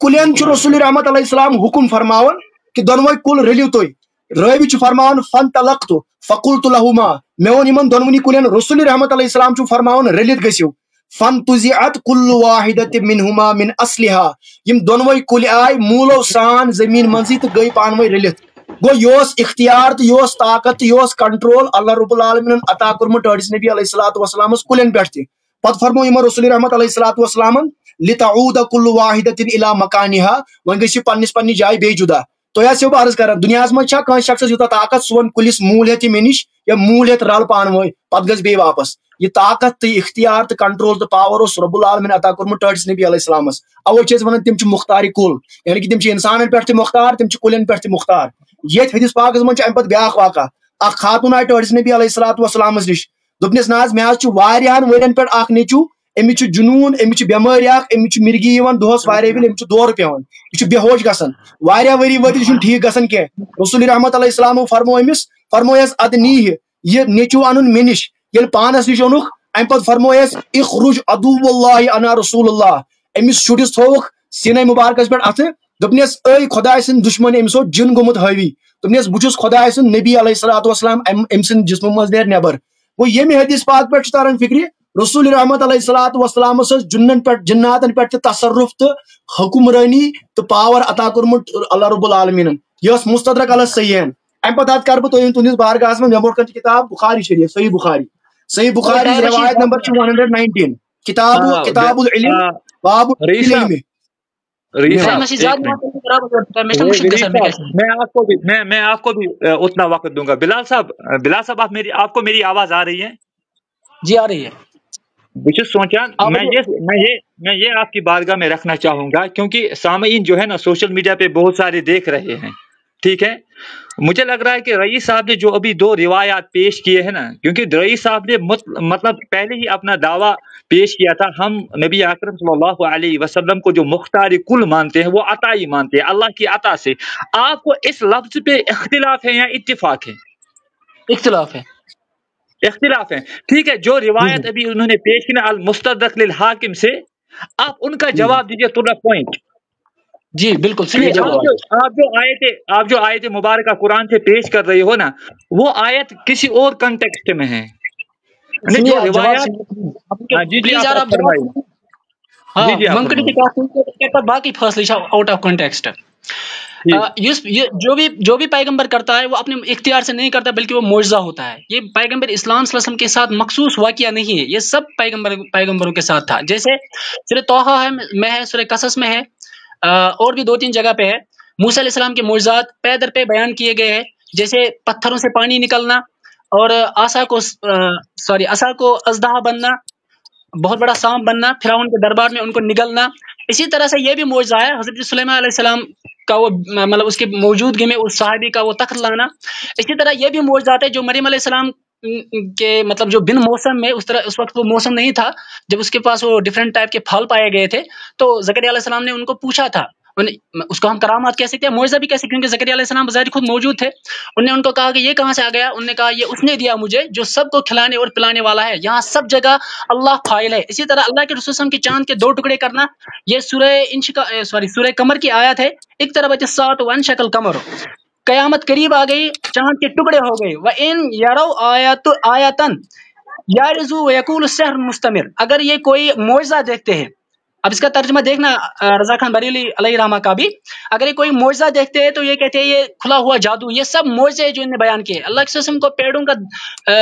کُلٮ۪ن چھُ رسول رحمت علیہ السلام حکم فرماون کہ دۄنوَے کُل رٔلِو تُہۍ. راوی چھُ فرماون فانطلقت فقلت لهما مےٚ ووٚن یِمن دۄنوٕنی کُلٮ۪ن رسول رحمت علیہ السلام چھُ فرماون رٔلِتھ گٔژھِو. فانتزعت كل واحدة منهما من اصلها یِم دۄنوَے کُلۍ آے موٗلو سان زٔمیٖن منٛزٕے تہٕ گٔے پانہٕ ؤنۍ رٔلِتھ. گوٚو یہِ اوس اختیار تہٕ یہِ اوس طاقت تہٕ یہِ اوس کنٹرول اللہ رب العالمین عطا کوٚرمُت ٹٲٹھس نبی علیہ الصلوۃ والسلامس کُلٮ۪ن پٮ۪ٹھ تہِ. پتہٕ فرمو یِمن رسول رحمت علیہ الصلوۃ والسلام لتعود كل واحدة الى مكانها وۄنۍ گٔژھِو پننس پننہِ جایہِ بیٚیہِ جدا. تۄہہِ آسیو بہٕ عرض کران دُنیاہس منٛز چھا کٲنٛسہِ شخصس یوٗتاہ طاقت سون کُلِس موٗل ہیٚتھ مےٚ نِش یا موٗل ہیٚتھ رل پانہٕ ؤنۍ پتہٕ گژھِ بیٚیہِ واپس. یہ طاقت تہٕ اختیار تہٕ کنٹرول تہٕ پاور اوس رب العالمین عطا کوٚرمُت ٹٲٹھس نبی علیہ السلامس. اوے چھِ أسۍ ونان تِم چھِ مختارِ کُل یعنی کہ تِم چھِ انسانن پٮ۪ٹھ تہِ مختار تِم چھِ کُلٮ۪ن پٮ۪ٹھ تہِ مختار. یتھ حدیث پاکس منٛز چھُ امہِ پتہٕ بیاکھ واقعہ اکھ خاتوٗن آیہِ ٹٲٹھس نبی علیہ الصلوۃ والسلامس نِش دوٚپنس نہ حظ مےٚ حظ چھُ واریاہن ؤرین پٮ۪ٹھ اکھ نیٚچوٗ امس جنون امس بیماری امس مرگی دہس واریاہ ویل امس دور پیوان یہ بے ہوش گژھان واریاہ ؤری وٲتِتھ یہِ چھُنہٕ ٹھیٖک گژھان کینٛہہ رسول رحمت علیہ السلام فرمو أمِس فرمویس اد نیٖہہِ یہ نیٚچوٗ اَنُن مےٚ نِش ییٚلہِ پانس نِش اوٚنُکھ امہِ پتہٕ فرمویس اخرج عدو اللہ انا رسول اللہ أمِس شُرِس تھووُکھ سیٖنَے مُبارکس پٮ۪ٹھ اَتھٕ دوٚپنس اے خۄداے سٕنٛدۍ دُشمن أمِس اوس جِن گوٚمُت حٲوی دوٚپنس بہٕ چھُس خۄداے سُنٛد نبی علیہ الصلوۃ والسلام أمۍ سٕنٛدِ جسمہٕ منٛز نیرِ نٮ۪بر گوٚو ییٚمہِ حدیث پاک پٮ۪ٹھ چھُ تران فِکرِ رسول رحمت علیہ الصلوۃ والسلامس ٲس جُنن پٮ۪ٹھ جناتن پٮ۪ٹھ تہِ تصرف تہٕ حکمرٲنی تہٕ پاور عطا کوٚرمُت اللہ رب العالمیٖنن یہِ ٲس مستدرک علی صحیحین امہِ پتہٕ حظ کرٕ بہٕ تُہنٛدِس بارگاہس منٛز مےٚ برونٛٹھ کَنہِ چھِ کِتاب بخاری شریف صحیح بخاری روایت نمبر 119 کتاب العلم باب العلم میں آپ کو بھی اتنا وقت دوں گا. بلال صاحب آپ کو میری آواز آ رہی ہے؟ جی آ رہی ہے. مجھے سوچا میں یہ آپ کی بارگاہ میں رکھنا چاہوں گا کیونکہ سامعین جو ہے نا سوشل میڈیا پہ بہت سارے دیکھ رہے ہیں. ٹھیک ہے, مجھے لگ رہا ہے کہ رئیس صاحب نے جو ابھی 2 روایات پیش کیے ہیں نا, کیونکہ رئیس صاحب نے مطلب پہلے ہی اپنا دعویٰ پیش کیا تھا, ہم نبی اکرم صلی اللہ علیہ وسلم کو جو مختار کل مانتے ہیں وہ عطائی مانتے ہیں اللہ کی عطا سے. آپ کو اس لفظ پہ اختلاف ہے یا اتفاق ہے؟ اختلاف ہے. ٹھیک ہے, جو روایت ابھی انہوں نے پیش کی نا المستدرک للحاکم سے, آپ ان کا جواب دیجیے ٹو دا پوائنٹ. جی بالکل سنیے, آپ جو آیت مبارکہ قرآن سے پیش کر رہے ہو نا, وہ آیت کسی اور کنٹیکسٹ میں ہے. باقی فاصلے آؤٹ آف کنٹیکسٹ. جو بھی پیغمبر کرتا ہے وہ اپنے اختیار سے نہیں کرتا بلکہ وہ معجزہ ہوتا ہے. یہ پیغمبر اسلام صلی اللہ علیہ وسلم کے ساتھ مخصوص واقعہ نہیں ہے, یہ سب پیغمبروں کے ساتھ تھا. جیسے سورہ طٰہٰ میں ہے, سورہ قصص میں ہے, اور بھی 2-3 جگہ پہ ہے. موسیٰ علیہ السلام کے معجزات پے در پہ بیان کیے گئے ہیں, جیسے پتھروں سے پانی نکلنا اور عصا کو اژدہا بننا, بہت بڑا سانپ بننا, فرعون کے دربار میں ان کو نگلنا. اسی طرح سے یہ بھی معجزہ ہے حضرت سلیمان علیہ السلام کا, وہ مطلب اس کی موجودگی میں اس صحابی کا وہ تخت لانا. اسی طرح یہ بھی معجزات ہے جو مریم علیہ السلام کے مطلب جو بن موسم میں اس وقت وہ موسم نہیں تھا جب اس کے پاس وہ ڈفرینٹ ٹائپ کے پھل پائے گئے تھے, تو زکریا علیہ السلام نے ان کو پوچھا تھا, اس کو ہم کرامات کہہ سکتے ہیں, معجزہ بھی کہہ سکتے ہیں, کیونکہ زکریا علیہ السلام بظاہر خود موجود تھے. انہوں نے ان کو کہا کہ یہ کہاں سے آ گیا؟ انہوں نے کہا یہ اس نے دیا مجھے جو سب کو کھلانے اور پلانے والا ہے. یہاں سب جگہ اللہ فاعل ہے. اسی طرح اللہ کے رسول صلی اللہ علیہ وسلم کی چاند کے 2 ٹکڑے کرنا, یہ سورہ قمر کی آیت ہے. اقتربت الساعۃ وانشق القمر, قیامت قریب آ گئی, چاند کے ٹکڑے ہو گئے. وَإِن يَرَوْا آیَةً يَعْرِضُوا وَيَقُولُوا السِّحْرٌ مُسْتَمِرٌ, اگر یہ کوئی معجزہ دیکھتے ہیں. اب اس کا ترجمہ دیکھنا رضا خان بریلوی علیہ رحمہ کا بھی, اگر یہ کوئی معجزہ دیکھتے ہیں تو یہ کہتے ہیں یہ کھلا ہوا جادو. یہ سب معجزے جو انہوں نے بیان کیے. اللہ کے رسول کو پیڑوں کا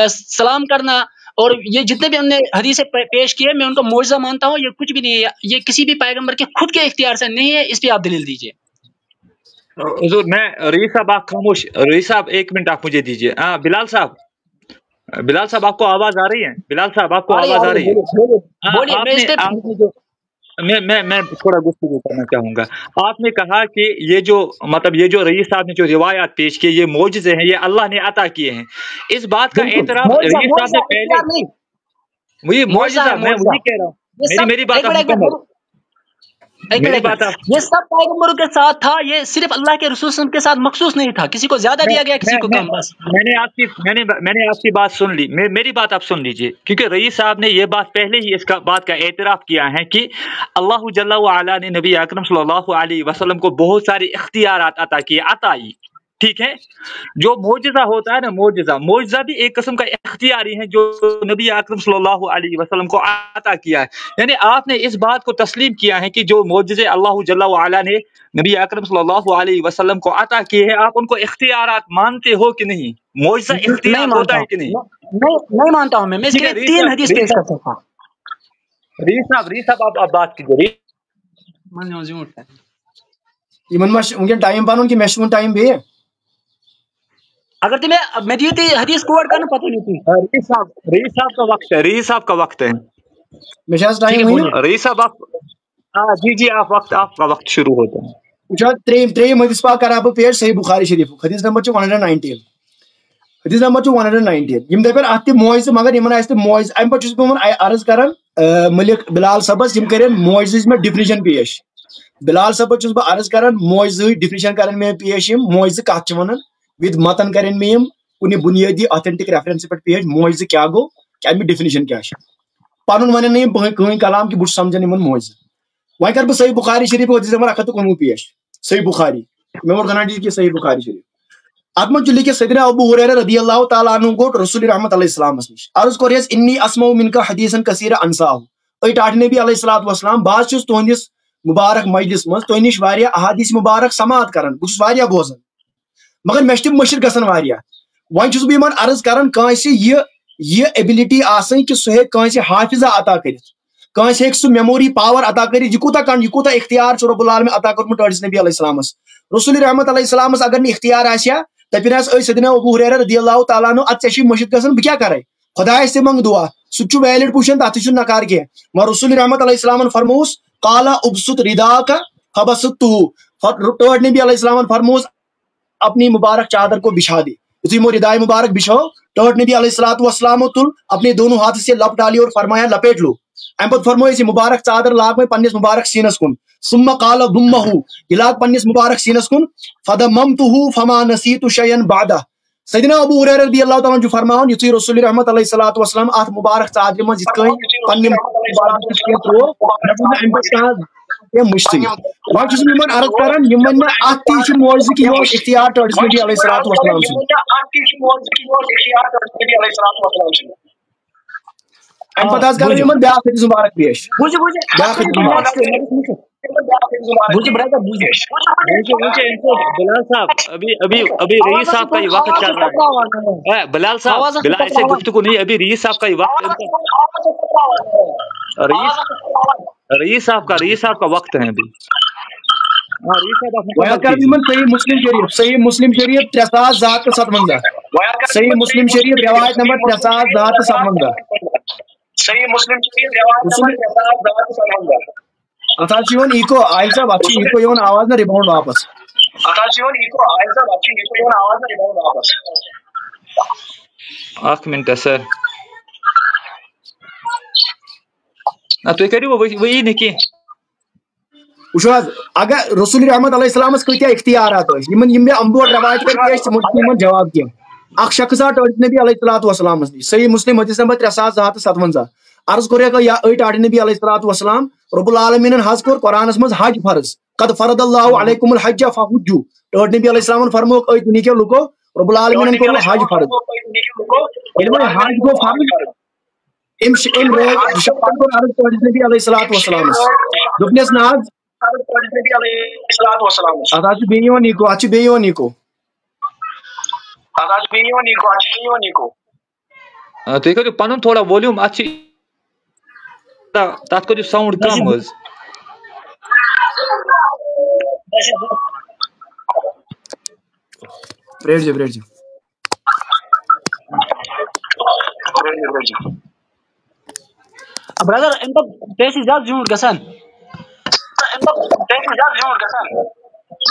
سلام کرنا اور یہ جتنے بھی ہم نے حدیثیں پیش کیے, میں ان کو معجزہ مانتا ہوں. یہ کچھ بھی نہیں ہے, یہ کسی بھی پیغمبر کے خود کے اختیار سے نہیں ہے. اس پہ آپ دلیل دیجیے. حضور میں رئیس صاحب آپ خاموش, رئیس صاحب 1 منٹ آپ مجھے دیجیے. ہاں بلال صاحب آپ کو آواز آ رہی ہے؟ بلال صاحب آپ کو آواز آ رہی ہے؟ میں تھوڑا گفتگو کرنا چاہوں گا. آپ نے کہا کہ یہ جو رئیس صاحب نے جو روایات پیش کی یہ معجزے ہیں, یہ اللہ نے عطا کیے ہیں. اس بات کا اعتراف رئیس صاحب نے پہلے, وہی معجزہ میں وہی کہہ رہا ہوں. میری بات یہ سب پیغمبروں کے ساتھ تھا, یہ صرف اللہ کے رسول صلی اللہ علیہ وسلم کے ساتھ مخصوص نہیں تھا. کسی کو زیادہ دیا گیا, کسی کو کم. بس میں نے آپ کی بات سن لی, میری بات آپ سن لیجئے, کیونکہ رئیس صاحب نے یہ بات پہلے ہی اس بات کا اعتراف کیا ہے کہ اللہ جل وعلا نے نبی اکرم صلی اللہ علیہ وسلم کو بہت سارے اختیارات عطا کیے, عطائی. ٹھیک ہے, جو معجزہ ہوتا ہے نا, معجزہ بھی ایک قسم کا اختیاری ہے جو نبی اکرم صلی اللہ علیہ وسلم کو عطا کیا ہے. یعنی آپ نے اس بات کو تسلیم کیا ہے کہ جو معجزے اللہ جل وعلا نے نبی اکرم صلی اللہ علیہ وسلم کو عطا کیے ہیں, آپ ان کو اختیارات مانتے ہو کہ نہیں؟ معجزہ اختیار ہوتا ہے کہ نہیں؟ نہیں مانتا ہوں میں اس کے 3 حدیث پیش کر سکتا ہوں. ریس صاحب آپ بات کیجیے. ٹائم پانون کہ میں ٹائم بیٚیہِ اگر میں دیتی حدیث کوٹ کرنا پتہ نہیں تھی. رئیس صاحب کا وقت ہے. رئیس صاحب آپ جی آپ کا وقت شروع ہوتا ہے. ترٛیٚیِم حدیث پاک کرا بہٕ پیش صحیح بخاری شریف. حدیث نمبر 119. حدیث نمبر 119. یم دپن اتھ تہِ معجزٕ مگر یمن آسہِ نہٕ معجزٕ. امہِ پتہٕ چھُس بہٕ یِمن عرض کران ملک بلال صبس یم کرن معجزٕچ میں ڈیفینیشن پیش. بلال صبس چھُس بہٕ عرض کران معجزٕچ ڈیفینیشن کرن میں پیش یم معجزٕ کتھ چھِ ونان ود متن کرن میں یم کُنہِ بُنیٲدی آتھینٹک ریفرنس پہ پیش معجزٕ کیٛاہ گوٚو امیُک ڈیفینیشن کیٛاہ چھِ. پنُن ونن نہٕ یم کٕہٕنۍ کلام کہ بہٕ چھُس سمجھان یمن معجزٕ. وۄنۍ کر بہٕ صحیح بخاری شریف حدیث نمبر 119 پیش. صحیح بخاری میں اور گناٹی کی صحیح بخاری شریف ات منٛز چھُ لیکھِتھ سیدنا ابو ہریرہ رضی اللہ تعالیٰ عنہ گوٚو رسول رحمت علیہ السلامس نش عرض کوٚرہس انی اسمع منک حدیثن کثیرا انساہ. اے ٹاٹھ نبی علیہ الصلوۃ والسلام بہٕ چھُس تُہنٛدِس مبارک مجلس منٛز تۄہہِ نِش واریاہ احادیث مبارک سماعت کران بہٕ چھُس واریاہ بوزان مگر مےٚ چھِ تِم مٔشِد گژھان واریاہ. وۄنۍ چھُس بہٕ یِمن عرض کران کٲنٛسہِ یہِ ایبلٹی آسٕنۍ کہِ سُہ ہیٚکہِ کٲنٛسہِ حافظہ عطا کٔرِتھ کٲنٛسہِ ہیٚکہِ سُہ میموری پاور عطا کٔرِتھ یہ کوٗتاہ اختیار چھُ رۄب العالمین عطا کوٚرمُت ٹٲٹھِس نبی علیہ السلامس. رسول رحمت علیہ السلامس اگر نہٕ اختیار آسہِ ہا دپن حظ سیدنا ابو ہریرہ رضی اللہ تعالیٰ عنہ اد ژےٚ چھُے مٔشِد گژھان بہٕ کیٛاہ کرے خۄدایس تہِ منٛگ دعا سُہ تہِ چھُ ویلڈ پوزیشن تتھ تہِ چھُنہٕ نکار کینٛہہ. مگر رسول رحمت علیہ السلامن فرمووُس قال ابسط رداک فبسطتہ. ٹٲٹھ نبی علیہ السلامن فرمووُس اپنی مبارک چادر کو بچھا دے. یُتھُے یِمو ردائے مبارک بچھو ٹٲٹھ نبی علیہ الصلوۃ والسلام تُل اپنے دونوں ہاتھ سے لپ ڈالی اور فرمایا لپیٹ لو. امہ پتہٕ فرمویس یہ مبارک چادر لاگ میں پننس مبارک سینس کن ثم قال ضمہ یہ لاگ پننس مبارک سینس کن فضممتہ فما نسیت شیئا بعدہ. سیدنا ابو ہریرہ رضی اللہ تعالیٰ عنہ فرماوان یُتھُے رسول رحمت علیہ الصلوۃ والسلام اتھ مبارک ژادرِ منٛز یِتھ کٔنۍ پننہِ مشتٕے. وۄنۍ چھُس بہٕ یِمن عرض کران یِمن نہٕ اتھ تہِ چھُ معجزٕ کہِ یہِ اختیار ٹٲٹھِس نبی علیہ الصلوۃ والسلام سُنٛد. امہِ پتہٕ حظ کرو یِمن بیاکھ حدیث مبارک پیش. بیاکھ حدیث مبارک بلال صاحب ابھی رئیس صاحب کا یہ وقت چل رہا ہے. بلال صاحب بلا ایسے گفتگو نہیں ابھی رئیس صاحب کا یہ وقت رئیس صاحب کا وقت ہے ابھی. صحیح مسلم شریف 3757 صحیح مسلم شریف روایت نمبر 3757 صحیح مسلم شریف روایت نمبر 3757 اتھ حظ چھُ یِوان ایٖکو عاہل صاحب اتھ چھُ ایٖکو یِوان آواز نہ رِباوُنٛڈ واپس. اکھ منٹ سر تُہۍ کٔرِو وۄنۍ نہٕ کینٛہہ. وٕچھو حظ اگر رسول رحمت علیہ السلامس کۭتیاہ اختیارات ٲسۍ یِم مےٚ امبور روایت کٔر پیش تِمن چھُ یِمن جواب کینٛہہ. اکھ شخص آو ٹٲٹھِس نبی علیہ الصلوۃ والسلامس نِش صحیح مسلم حدیث نمبر 3257 عرض کوٚرُکھ یا اے ٹاٹھ نبی علیہ الصلوۃ والسلام رب العالمینن حظ کوٚر قرآنس منٛز حج فرض قد فرض اللہ علیکم الحج فحجوا. ٹٲٹھ نبی علیہ السلامن فرمووُکھ اے دُنہیٖکیو لُکو رب العالمینن کوٚر حج فرض. ییٚلہِ وۄنۍ حج گوٚو فرض ٹٲٹھِس نبی علیہ الصلوۃ والسلامس دوٚپنس نہ حظ اتھ حظ چھُ بیٚیہِ یِوان ایٖکو اتھ چھُ بیٚیہِ یِوان ایٖکو. تُہۍ کٔرِو پنُن تھوڑا وولیوٗم اتھ چھِ تتھ کٔرِو ساوُنٛڈ کم حظ. برٛیڈ برادر امہِ پتہٕ پیش زیادٕ زیوٗٹھ گژھان.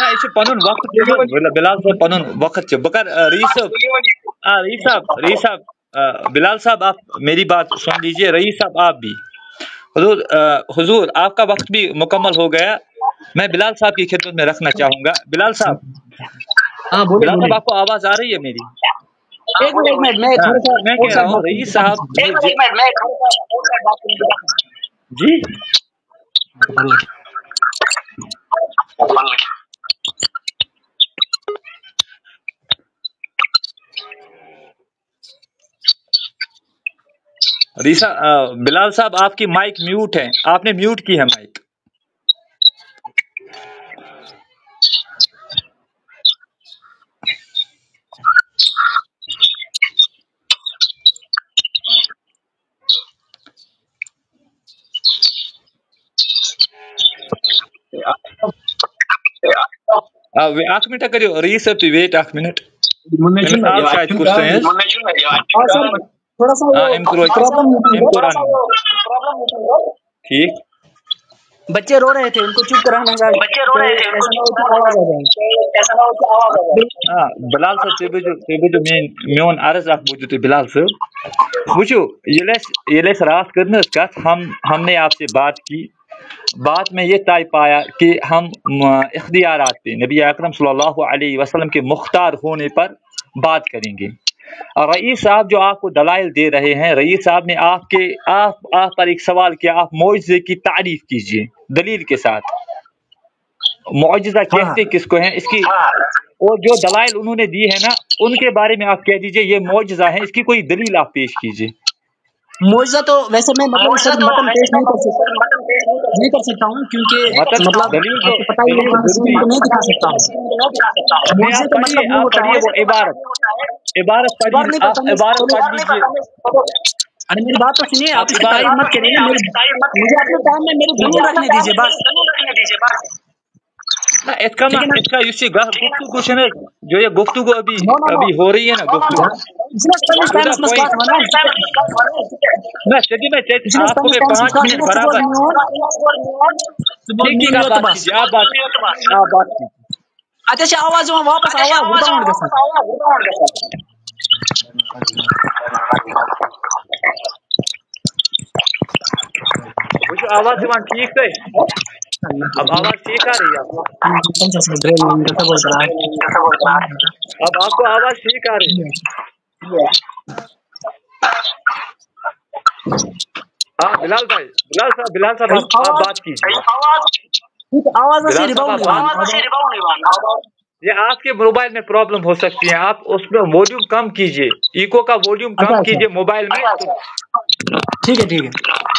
یہ چھُ پنُن وقت بلال صاحب پنُن وقت چھُ. بہٕ کرٕ رئیس صاحب بلال صاحب آپ میری بات سن لیجیے. رئیس صاحب آپ بھی حضور آپ کا وقت بھی مکمل ہو گیا. میں بلال صاحب کی خدمت میں رکھنا چاہوں گا. بلال صاحب بلال صاحب آپ کو آواز آ رہی ہے میری؟ ایک منٹ میں کہہ رہا ہوں رئیس صاحب جی بلال صاحب آپ کی مائک میوٹ ہے. آپ نے میوٹ کی ہے مائک. اکھ منٹ کٔرِو رئیس صاحب تُہۍ ویٹ اکھ منٹ. شاید کچھ تھوڑا سا ٹھیک بچے رو رہے تھے، ان کو چپ کرانا گا، بچے رو رہے تھے، ان کو ایسا نہ ہو کہ آواز آ جائے۔ ایسا نہ ہو کہ آواز آ جائے۔ بلال صاحب تُہۍ بوٗزِو میون عرض اکھ بوٗزِو تُہۍ بلال صاحب، وٕچھِو ییٚلہِ اَسہِ رات کٔر نہ حظ کتھ، ہم نے آپ سے بات کی، بات میں یہ طے پایا کہ ہم اختیارات پہ نبی اکرم صلی اللہ علیہ وسلم کے مختار ہونے پر بات کریں گے۔ رئیس صاحب جو آپ کو دلائل دے رہے ہیں، رئیس صاحب نے آپ پر ایک سوال کیا، آپ معجزے کی تعریف کیجئے دلیل کے ساتھ۔ معجزہ کہتے کس کو ہیں اس کی، اور جو دلائل انہوں نے دی ہے نا ان کے بارے میں آپ کہہ دیجئے یہ معجزہ ہے، اس کی کوئی دلیل آپ پیش کیجئے۔ معجزہ تو ویسے میں متن پیش نہیں کر سکتا ہوں، کیونکہ مطلب آپ کو پتہ ہی ہے قرآن اسکرین کو نہیں دکھا سکتا ہوں۔ معجزے کا مطلب یہ ہوتا ہے، وہ عبارت پڑھ لیجیے۔ ارے میری بات تو سنیے، آپ اس کی تعریف مت کریے، مجھے اپنے ٹائم میں میری دلیل رکھنے دیجیے بس۔ اس کا گفتگو جو یہ گفتگو ابھی ہو رہی ہے نا گفتگو، آپ کو میں 5 منٹ برابر آپ بات کیجیے۔ اچھا آواز واپس آواز ٹھیک ہے، اب آواز ٹھیک آ رہی ہے اب آپ کو آواز ٹھیک آ رہی ہے؟ ہاں بلال صاحب آپ بات کیجیے۔ یہ آپ کے موبائل میں پرابلم ہو سکتی ہے، آپ اس میں والیوم کم کیجیے، ایکو کا والیوم کم کیجیے موبائل میں۔ ٹھیک ہے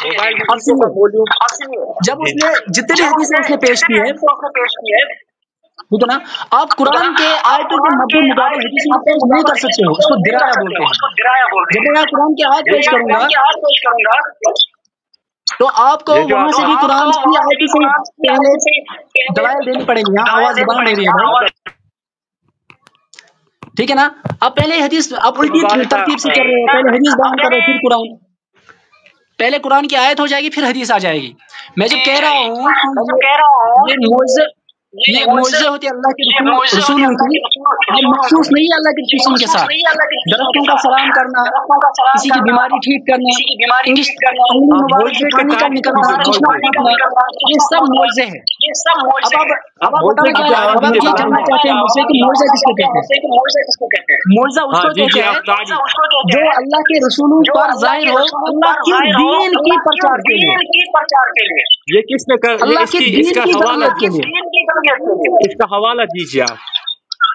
موبائل میں جب اس نے جتنے بھی حدیث اس نے پیش کی ہے ٹھیک ہے نا، آپ قرآن کے آیتوں کے مد مقابل حدیث میں پیش نہیں کر سکتے ہو، اس کو درایا بولتے ہیں۔ جب میں قرآن کی آیت پیش کروں گا تو آپ کو وہاں سے بھی قرآن کی آیتوں سے پہلے دلائل دینی پڑیں گی۔ آواز زبان دے رہی ہے بھائی، ٹھیک ہے نا؟ آپ پہلے حدیث آپ الٹی ترتیب سے کر رہے ہو، پہلے حدیث بیان کرو پھر قرآن، پہلے قرآن کی آیت ہو جائے گی پھر حدیث آ جائے گی۔ میں جب کہہ رہا ہوں یہ معجزے ہوتے اللہ کے رسولوں کی، یہ مخصوص نہیں ہے اللہ کے رسول کے ساتھ۔ درختوں کا سلام کرنا، کسی کی بیماری ٹھیک کرنا، انگلی مبارک سے پانی کا نکلنا، چشمہ پھوٹنا، یہ سب معجزے ہیں۔ اب آپ بتانا کیا اب آپ یہ جاننا چاہتے ہیں مجھ سے کہ معجزہ کس کو کہتے ہیں؟ معجزہ اس کو کہتے ہیں جو اللہ کے رسولوں پر ظاہر ہو اللہ کے دین کی پرچار کے لیے، یہ کس نے اللہ کے دین کی تربیت کے لیے۔ اس کا حوالہ دیجیے آپ۔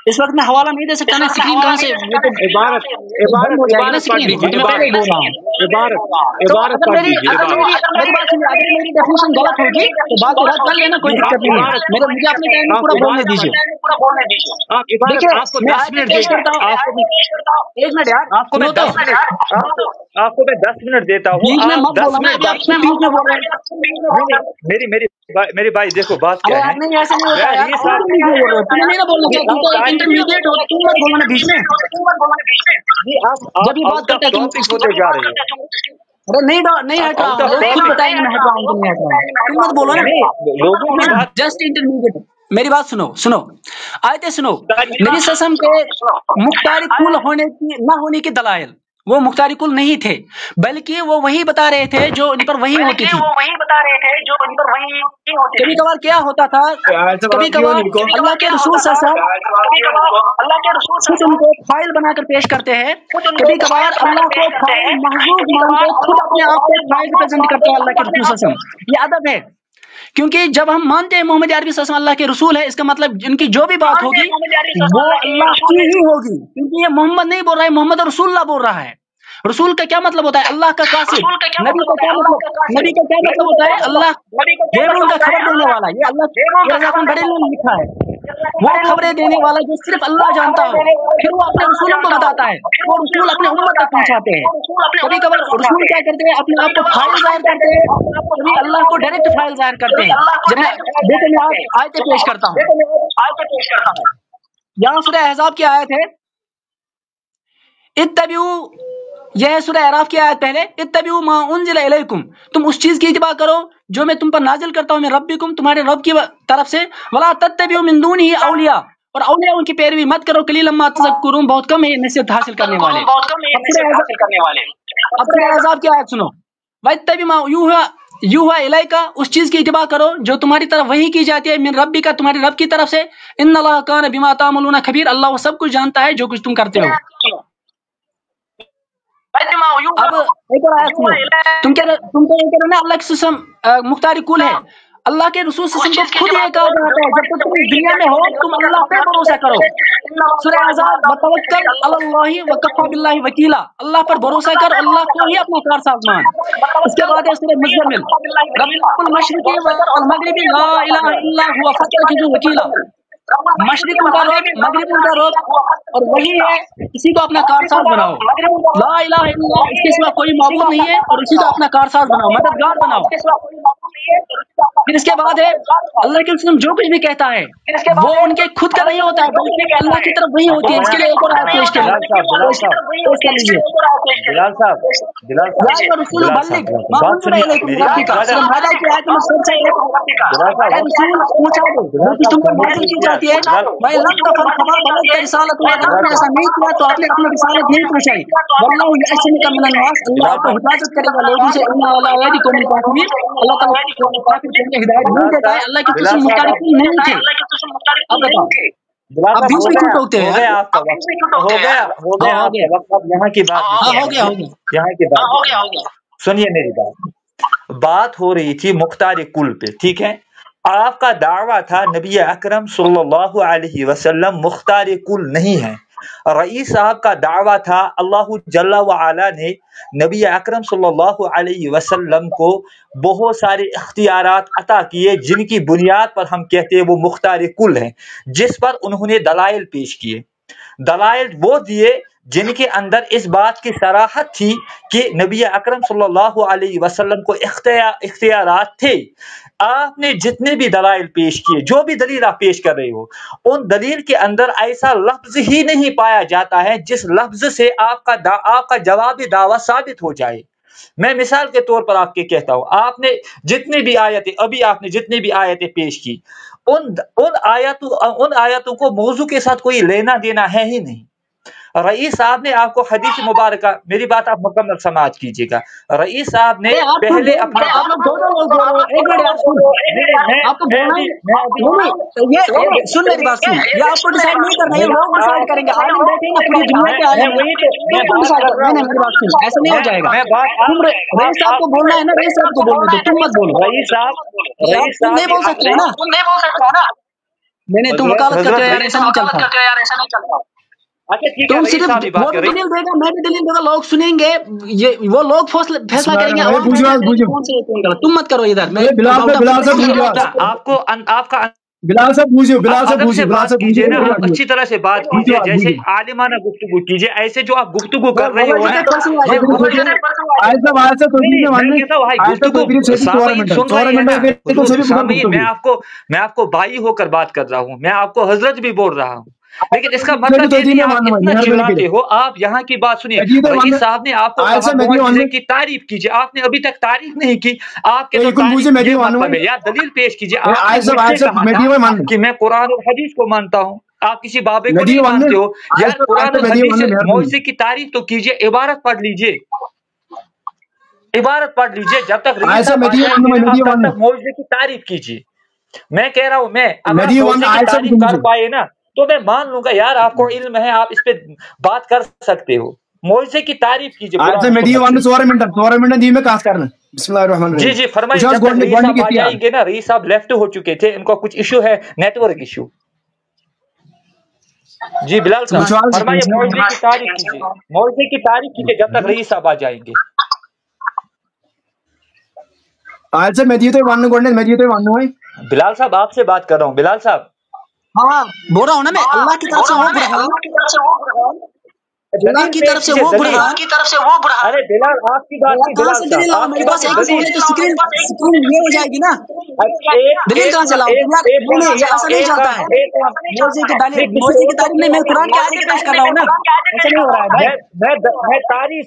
اس وقت میں حوالہ نہیں دے سکتا نا، اسکرین کہاں سے عبارت پڑھ لیجیے، عبارت پڑھ لیجیے۔ میری ڈیفینیشن غلط ہوگی تو بات رد کر لینا، کوئی دقت نہیں ہے، مجھے اپنے ٹائم میں پورا بولنے دیجیے۔ دیکھیے میں آیت پیش کرتا ہوں، ایک منٹ یار، آپ کو میں 10 منٹ دیتا ہوں، بیچ میں مت بولنا، بیچ میں بول رہے ہیں۔ میری بھائی دیکھو بات کیا ہے، نہیں ایسا نہیں ہوتا یار، تمہیں نہیں بولنا چاہیے، تم تو ایک انٹرمیڈیٹ ہو، تم مت بولنا بیچ میں، جب یہ بات کرتا ہے تم ہوتے جا رہے ہیں۔ ارے نہیں ہٹ رہا ہوں، خود بتائیں گے میں ہٹ رہا ہوں کہ نہیں ہٹ رہا ہوں، تم مت بولو نا، جسٹ انٹرمیڈیٹ۔ میری بات سنو آیتیں سنو، نبی صلی اللہ علیہ وسلم کے مختار کل ہونے کی نہ ہونے کے دلائل، وہ مختار کل نہیں تھے بلکہ وہ وہی بتا رہے تھے جو ان پر وہی ہوتی تھی۔ کبھی کبھار کیا ہوتا تھا، کبھی کبھار اللہ کے رسول صلی اللہ علیہ وسلم ان کو فائل بنا کر پیش کرتے ہیں، کبھی کبھار اللہ کو فائل محذوف مان کے خود اپنے آپ کو فائل ریپرزینٹ کرتے ہیں اللہ کے رسول صلی اللہ علیہ وسلم۔ یہ ادب ہے، کیونکہ جب ہم مانتے ہیں محمد عربی صلی اللہ علیہ وسلم اللہ کے رسول ہے، اس کا مطلب ان کی جو بھی بات ہوگی وہ اللہ کی ہی ہوگی، کیونکہ یہ محمد نہیں بول رہا ہے، محمد رسول اللہ بول رہا ہے۔ رسول کا کیا مطلب ہوتا ہے؟ اللہ کا قاصد۔ نبی کا کیا مطلب ہوتا ہے؟ اللہ غیروں کا خبر دینے والا۔ یہ اللہ بڑے نے لکھا ہے، وہ خبریں دینے والا جو صرف اللہ جانتا ہو، پھر وہ اپنے رسولوں کو بتاتا ہے، وہ رسول اپنے امت تک پہنچاتے ہیں۔ کبھی کبھی رسول کیا کرتے ہیں؟ اپنے آپ کو فائل ظاہر کرتے ہیں، کبھی اللہ کو ڈائریکٹ فائل ظاہر کرتے ہیں۔ جب میں آیتیں پیش کرتا ہوں، یہاں سورہ احزاب کی آیت ہے، اتبعوا، یہ ہے سورہ اعراف کی آیت پہلے، اتبعوا ما انزل الیکم، تم اس چیز کی اتباع کرو جو میں تم پر نازل کرتا ہوں میں ربکم تمہارے رب کی طرف سے ولا تتبعوا من دونه اولیاء اور اولیاء ان کی پیروی مت کرو قلیلا ما تذکرون بہت کم ہے نصیحت حاصل کرنے والے. اب سورہ عذاب کی آیت سنو واتبع ما یوحى الیک اس چیز کی اتباع کرو جو تمہاری طرف وحی کی جاتی ہے من ربک تمہارے رب کی طرف سے ان اللہ کان بما تعملون خبیر اللہ وہ سب کچھ جانتا ہے جو کچھ تم کرتے ہو. اب ایک اور آیت سنو تم کہہ رہے نا اللہ کی قسم مختار کل ہے. اللہ کے رسول صلی اللہ علیہ وسلم کو خود یہ کہا جاتا ہے جب تم دنیا میں ہو تم اللہ پہ بھروسہ کرو. سورہ احزاب وتوکل علی اللہ وکفی باللہ وکیلا اللہ پر بھروسہ کر اللہ کو ہی اپنا کارساز مان. اس کے بعد ہے سورہ مزمل رب المشرق والمغرب لا الہ الا هو فاتخذوا وکیلا مشرق ان کا رب مغرب ان کا رب اور وہی ہے اسی کو اپنا کارساز بناؤ. لا الہ الا اللہ اس کے سوا کوئی معبود نہیں ہے اور اسی کو اپنا کارساز بناؤ مددگار بناؤ. پھر اس کے بعد ہے اللہ کے رسول جو کچھ بھی کہتا ہے وہ ان کے خود کا نہیں ہوتا ہے بلکہ اللہ کی طرف وہی ہوتی ہے. اس کے لیے ایک اور آیت پیش کر لیجیے بلال صاحب رسول بلغ ما انزل الیکم من ربک سورہ مائدہ کی آیت نمبر 7 سے رسول پوچھا دو جو کچھ تم پر نازل کی جاتی ہے میں لم تفر خبر بلغت رسالت ہے اگر آپ نے ایسا نہیں کیا تو آپ نے اپنی رسالت نہیں پہنچائی. واللہ یعصمک من الناس اللہ آپ کو حفاظت کرے گا لوگوں سے ان اللہ یہدی قوم الکافرین اللہ تعالیٰ کافر قوم کو ہدایت نہیں دیتا ہے. اللہ کی قسم مختلف نہیں تھے. اب بتاؤ اب بیچ میں کیوں ٹوکتے ہیں؟ ہو گیا یہاں کی بات یہاں کی بات سنیے میری بات ہو رہی تھی مختار کل پہ ٹھیک ہے. آپ کا دعویٰ تھا نبی اکرم صلی اللہ علیہ وسلم مختار کل نہیں ہے. رئیس صاحب کا دعویٰ تھا اللہ جل وعلا نے نبی اکرم صلی اللہ علیہ وسلم کو بہت سارے اختیارات عطا کیے جن کی بنیاد پر ہم کہتے ہیں وہ مختار کل ہیں جس پر انہوں نے دلائل پیش کیے. دلائل وہ دیے جن کے اندر اس بات کی صراحت تھی کہ نبی اکرم صلی اللہ علیہ وسلم کو اختیارات تھے. آپ نے جتنے بھی دلائل پیش کیے جو بھی دلیل آپ پیش کر رہے ہو ان دلیل کے اندر ایسا لفظ ہی نہیں پایا جاتا ہے جس لفظ سے آپ کا جواب دعویٰ ثابت ہو جائے. میں مثال کے طور پر آپ کے کہتا ہوں آپ نے جتنے بھی آیتیں ابھی آپ نے جتنے بھی آیتیں پیش کی ان آیتوں کو موضوع کے ساتھ کوئی لینا دینا ہے ہی نہیں. رئیس صاحب نے آپ کو حدیث مبارکہ میری بات آپ مکمل سماعت کیجیے گا. رئیس صاحب نے پہلے اپنا ایسا نہیں ہو جائے گا. رئیس صاحب کو بولنا ہے نا رئیس صاحب کو بولنا ہے تم مت بولو. رئیس صاحب نہیں بول سکتے نا میں نے تم وکالت کرتے ہو یار ایسا نہیں چلتا. تم صرف وہ بھی دلیل دے گا میں بھی دلیل دے گا لوگ سنیں گے وہ لوگ فیصلہ کریں گے. تم مت کرو ادھر. آپ کا بلال صاحب کیجیے نا آپ اچھی طرح سے بات کیجیے جیسے عالمانہ گفتگو کیجیے. ایسے جو آپ گفتگو کر رہے ہو میں آپ کو بھائی ہو کر بات کر رہا ہوں میں آپ کو حضرت بھی بول رہا ہوں لیکن اس کا مطلب یہ نہیں آپ اتنا چلاتے ہو. آپ یہاں کی بات سنیے. رئیس صاحب نے آپ کو معجزے کی تعریف کیجیے آپ نے ابھی تک تعریف نہیں کی. آپ کے یا دلیل پیش کیجیے کہ میں قرآن اور حدیث کو مانتا ہوں. آپ کسی بابے کو نہیں مانتے ہو یار. قرآن اور حدیث سے معجزے کی تعریف تو کیجیے. عبارت پڑھ لیجیے جب تک معجزے کی تعریف کیجیے. میں کہہ رہا ہوں میں اگر تعریف کر پائے نا تو میں مان لوں گا یار آپ کو علم ہے آپ اس پہ بات کر سکتے ہو. معجزے کی تعریف کیجیے. جی جی فرمائیے. جب تک رئیس صاحب آ جائیں گے نا رئیس صاحب لیفٹ ہو چکے تھے ان کو کچھ ایشو ہے نیٹ ورک ایشو. جی بلال صاحب فرمائیے معجزے کی تعریف کیجیے جب تک رئیس صاحب آ جائیں گے. بلال صاحب آپ سے بات کر رہا ہوں. بلال صاحب ہاں بول رہا ہوں نا میں اللہ کی طرف سے وہ برہان اللہ کی طرف سے وہ برہان. ارے بلال آپ کی بات میرے پاس ایک سکرین یہ ہو جائے گی نا دلیل کہاں سے لاؤ یہ ایسا نہیں چلتا ہے. موضوع کی تعریف نہیں میں قرآن کی آیت پیش کر رہا ہوں نا ایسا نہیں ہو رہا ہے. میں تعریف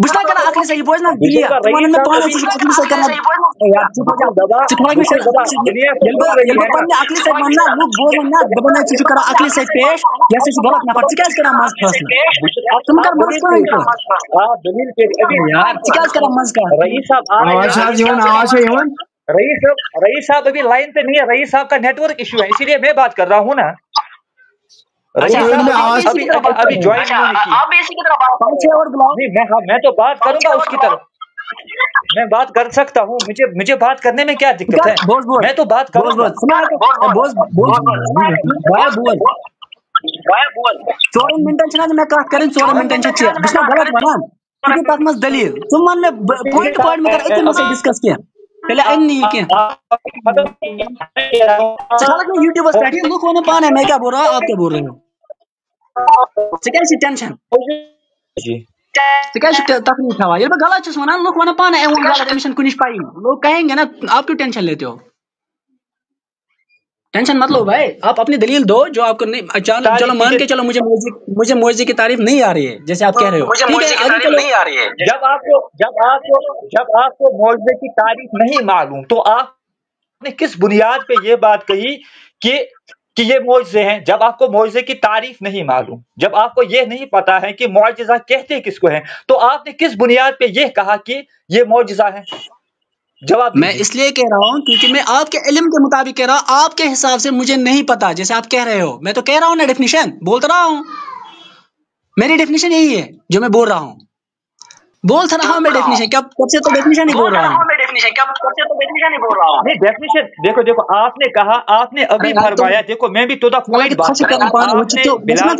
بشنا کرا اخلی سے یہ بوجنا دنیا تمہارے میں پانا سے اخلی سے کرنا یار چکھا میں یہ پانا اخلی سے ماننا لوگ بولنا دبنا چیز کرا اخلی سے پیش جیسے کہ غلط نہ پڑ چکا کرا ماس فاصلہ تم کر ماس کا دلیل کے یار چکا کرا ماس کا رئیس صاحب آواز ہے رئیس صاحب ابھی لائن پہ نہیں ہے، رئیس صاحب کا نیٹ ورک ایشو ہے، اسی لیے میں بات کر رہا ہوں نا۔ ابھی جوائن آپ بھی اسی کی طرح بات، میں تو بات کروں گا اس کی طرف، میں بات کر سکتا ہوں، مجھے بات کرنے میں کیا دقت ہے، میں تو بات کروں گا۔ 14 منٹن چھنا میں کہا کریں 14 منٹن چھ بس غلط ونان کہ تک مس دلیل تم من میں پوائنٹ میں کر اتنے سے ڈسکس کیا پہلے ان نہیں کیا چلا کہ یوٹیوب پر سٹڈی لوگ ہونے پانا ہے، میں کیا بول رہا ہوں آپ کیا بول رہے ہو؟ سکیسی ٹینشن سکیسی تکلیف ہوا یہ غلط چیز ونان لوگ ہونے پانا ہے، وہ غلط ایمشن کنش پائی لوگ کہیں گے نا آپ کیوں ٹینشن لیتے ہو؟ ٹینشن مت لو بھائی، آپ اپنی دلیل دو جو آپ کو نہیں چلو مان کے چلو مجھے موعظے کی تعریف نہیں آ رہی ہے جیسے آپ کہہ رہے ہو، جب آپ کو موعظے کی تعریف نہیں معلوم تو آپ نے کس بنیاد پہ یہ بات کہی کہ یہ معجزے ہیں؟ جب آپ کو معجزے کی تعریف نہیں معلوم، جب آپ کو یہ نہیں پتا ہے کہ معجزہ کہتے کس کو ہیں، تو آپ نے کس بنیاد پہ یہ کہا کہ یہ معجزہ ہے؟ جواب میں اس لیے کہہ رہا ہوں کیونکہ میں آپ کے علم کے مطابق کہہ رہا ہوں، آپ کے حساب سے مجھے نہیں پتا جیسے آپ کہہ رہے ہو، میں تو کہہ رہا ہوں نا ڈیفینیشن بولتا رہا ہوں، میری ڈیفینیشن یہی ہے جو میں بول رہا ہوں، بولتا رہا ہوں میں ڈیفینیشن کب سے تو ڈیفینیشن ہی بول رہا ہوں، ڈیفینیشن دیکھو آپ نے کہا، آپ نے ابھی فرمایا، دیکھو میں بھی تو دا پوائنٹ بات کر رہا ہوں، آپ نے بلال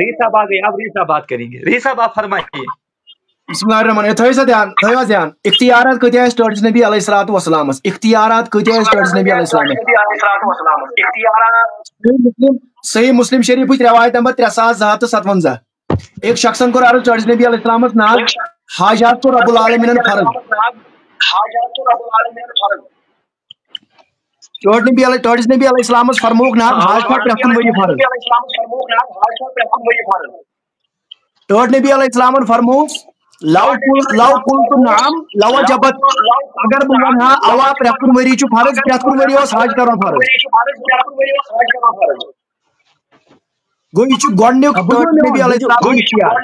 صاحب بات کریں گے، ریس صاحب آپ فرمائیے۔ بسم اللہ الرحمن الرحیم، تھویا دھیان اختیارات کتیا اس ٹرڈس نبی علیہ الصلوۃ والسلام، اختیارات کتیا اس ٹرڈس نبی علیہ السلام، صحیح مسلم شریف روایت نمبر 3257، ایک شخصن کو عرض ٹرڈس نبی علیہ السلام نام حاجات کو رب العالمین فرض، ٹرڈس نبی علیہ السلام فرموک نام حاجات پرکن وری فرض، ٹرڈ نبی علیہ السلام فرموک لو قلت نعم لو جبت، اگر بہ ونہا اوا پرکن وری چھ فرض، پرکن وری اس حج کرن فرض، گو یہ گۄڈنیُک ٹرڈ نبی علیہ السلام اختیار،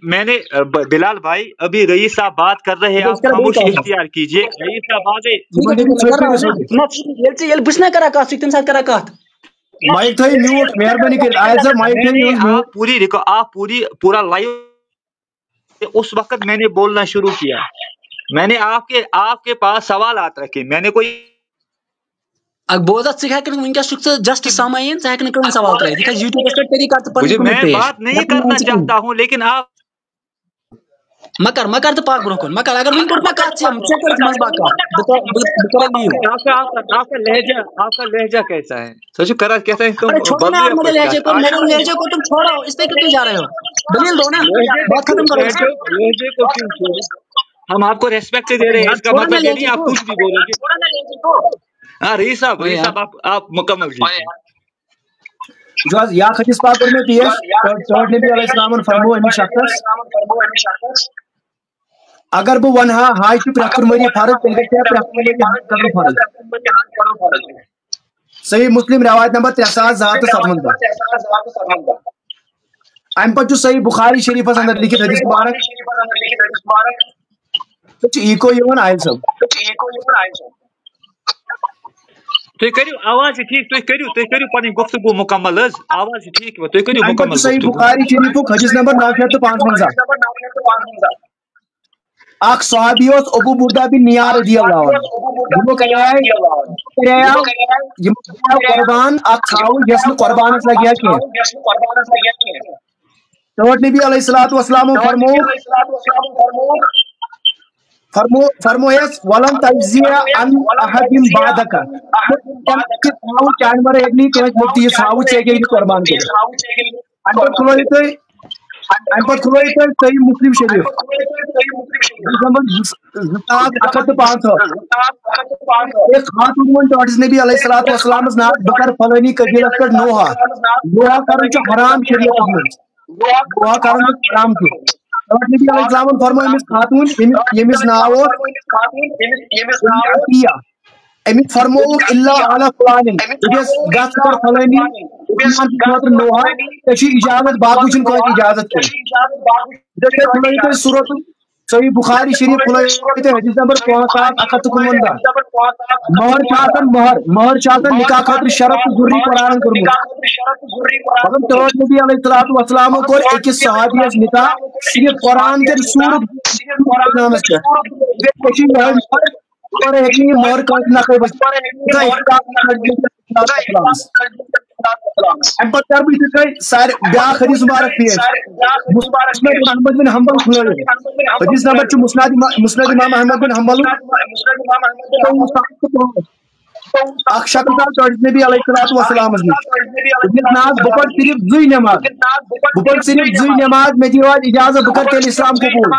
میں نے بلال بھائی ابھی رئیس صاحب بات کر رہے ہیں، آپ خاموشی اختیار کیجیے، رئیس صاحب مائک تھوئی میوٹ مہربانی کر آئے سر مائک تھوئی میوٹ، پوری دیکھو آپ پورا لائیو اس وقت میں نے بولنا شروع کیا، میں نے آپ کے پاس سوالات رکھے، میں نے کوئی بوزت ونکس جسٹ سامعین سوال ترقی میں بات نہیں کرنا چاہتا ہوں، لیکن آپ مکر تو پاک برو مکر اگر آپ کا لہجہ کیسا ہے؟ سوچو کرا کہتا ہے لہجے کو تم چھوڑو، اس پہ کیوں جا رہے ہو؟ دلیل دو نا، بات ختم کرو، لہجے کو کیوں چھوڑو؟ ہم آپ کو ریسپیکٹ دے رہے ہیں، اس کا مطلب یہ نہیں آپ کچھ بھی بولیں گے۔ ہاں رئیس صاحب آپ مکمل جو یا حدیث پاک میں پیش ٹرڈ نبی علیہ السلام فرمو امی شخص اگر بہ ونہا حاج چھ پرکن وری فرض تیل گژھِ پرکن وری فرض، صحیح مسلم روایت نمبر 3257، ام پتہ صحیح بخاری شریفس اندر لکھت حدیث مبارک ایکو یون عائل صاحب تُہۍ کٔرِو آواز ٹھیک، تُہۍ کٔرِو پنٕنۍ گفتگو مکمل حظ، آواز ٹھیک تُہۍ کٔرِو مکمل صحیح بخاری شریفُک حدیث نمبر 955، اخ صحابی ابو بردہ بن نیار رضی اللہ عنہ قربان اخ تھاو یس نہ قربانس لگیا کی ٹوٹ نبی علیہ الصلوۃ والسلام فرمویس ولن تجزی عن احد بعدک جانور ایک نہیں کوئی مفتی تھاو چاہیے قربان کے امپت کھلوئی تو صحیح مسلم شریف ایک خاتون ون ٹاٹس نبی علیہ الصلوۃ والسلام نام بکر فلانی قبیلہ پہ نوحہ کرن حرام شریعت میں نوحہ کرن حرام کی نبی علیہ السلام فرمائے امس خاتون یمس ناو امس فرموک اللہ علی فلان گس کر فلانی نوحہ اجازت باقی چھ کوئی اجازت صورت صحیح بخاری شریف حدیث نمبر 5159 مہر چاہتن مہر چاہتن نکاح خاطر شرط ضروری قرآن کرمت مگر نبی علیہ الصلوۃ والسلام کور اکس صحابیس نکاح صرف قرآن کے صورت نامس پہ اور ایک مہر کا نقل ام پتہ کر بہ سارے بیاکھ حدیث مبارک پیش مسند احمد بن حنبل حدیث نمبر مسند امام احمد بن حنبل اخ شخص نبی علیہ الصلوۃ والسلام ناز بپر صرف زی نماز میں دیواد اجازت بکر تیل اسلام قبول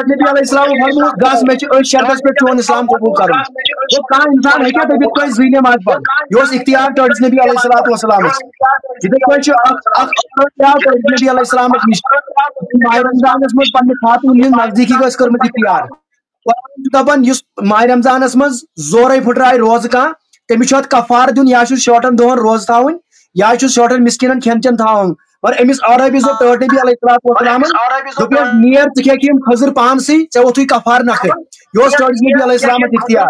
نبی علیہ السلام فرمو گاس میں شرطس پہ چون اسلام قبول کرو وہ کہاں انسان ہے کیا دبت کوئی زی نماز پڑھ یہ اختیار ٹرس نبی علیہ الصلوۃ والسلام نبی علیہ السلام ماہ رمضان من پنہ خاتون ہند نزدیکی گھس کرمت اختیار دپان ماہ رمضانس من زورے پھٹرائے روز کھانا تمس کفار دن یا شورٹن دہن روز تھاون یا شورٹن مسکینن کھین چین تھاون اور امس عربی زو ٹوٹ نبی علیہ الصلوۃ والسلام دپیس نیر ژٕ کھیکھ یم خضر پانسی ژے ووتھُے کفار نکھے یہ ٹوٹ نبی علیہ السلام اختیار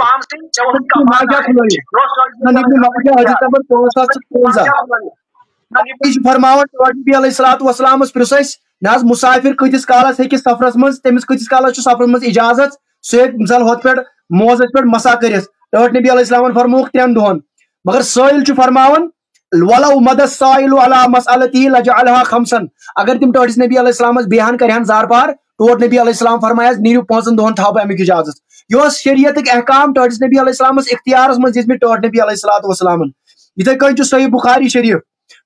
ماجہ کھلٲیِتھ ابن ماجہ حدیث نمبر 553 فرماون ٹوٹ نبی علیہ الصلوۃ والسلام پرژھ نہ مسافر کتس کالس ہیکہِ سفرس مز تمس کتس کالس سفرس مز اجازت سہ مثال ہوت پہ موزس پہ مسا کرت ٹوٹ نبی علیہ السلام فرموک 3 دہن مگر سائل فرماون ولو مد السائل على مسألته لجعلها خمسا اگر تم ٹوٹس نبی علیہ السلام بیان کرہن زار پار ٹوٹ نبی علیہ السلام فرمایا نیرو 5 دہن تھاو امیک اجازت یہ شریعت احکام ٹوٹس نبی علیہ السلام اختیار من دت ٹوٹ نبی علیہ الصلوۃ والسلام اتھے کن صحیح بخاری شریف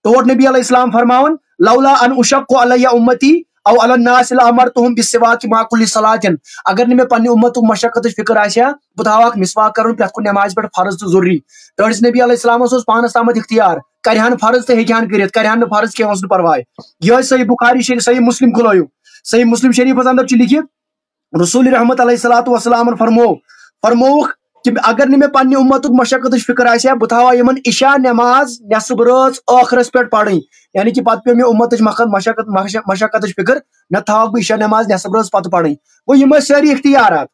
ٹوٹ نبی علیہ السلام فرماون لولا ان اشق علی امتی او علی الناس لامرتهم بالسواک مع كل صلاۃ اگر میں پنہ امت مشقت فکر آسیا بہ تھاوک مسواک کرن پرت کو نماز پہ فرض تو ضروری ٹوٹس نبی علیہ السلام پانس تامت اختیار کرہن فرض تو ہیکہن کرت کرہن فرض کی اس پرواہ یہ صحیح بخاری شریف صحیح مسلم کھلو صحیح مسلم شریف اندر لکھت رسول رحمت علیہ الصلوۃ والسلام فرموک کہ اگر میں پنہ امت مشقت فکر آسیا بہ تھاوا یمن عشاء نماز نصب رٲژ ٲخرس پہ پڑھیں یعنی کہ پتہ پہ میں امت مشقت فکر نہ تھاوک بہ عشاء نماز نصب رٲژ پتہ پڑھیں وہ یم ساری اختیارات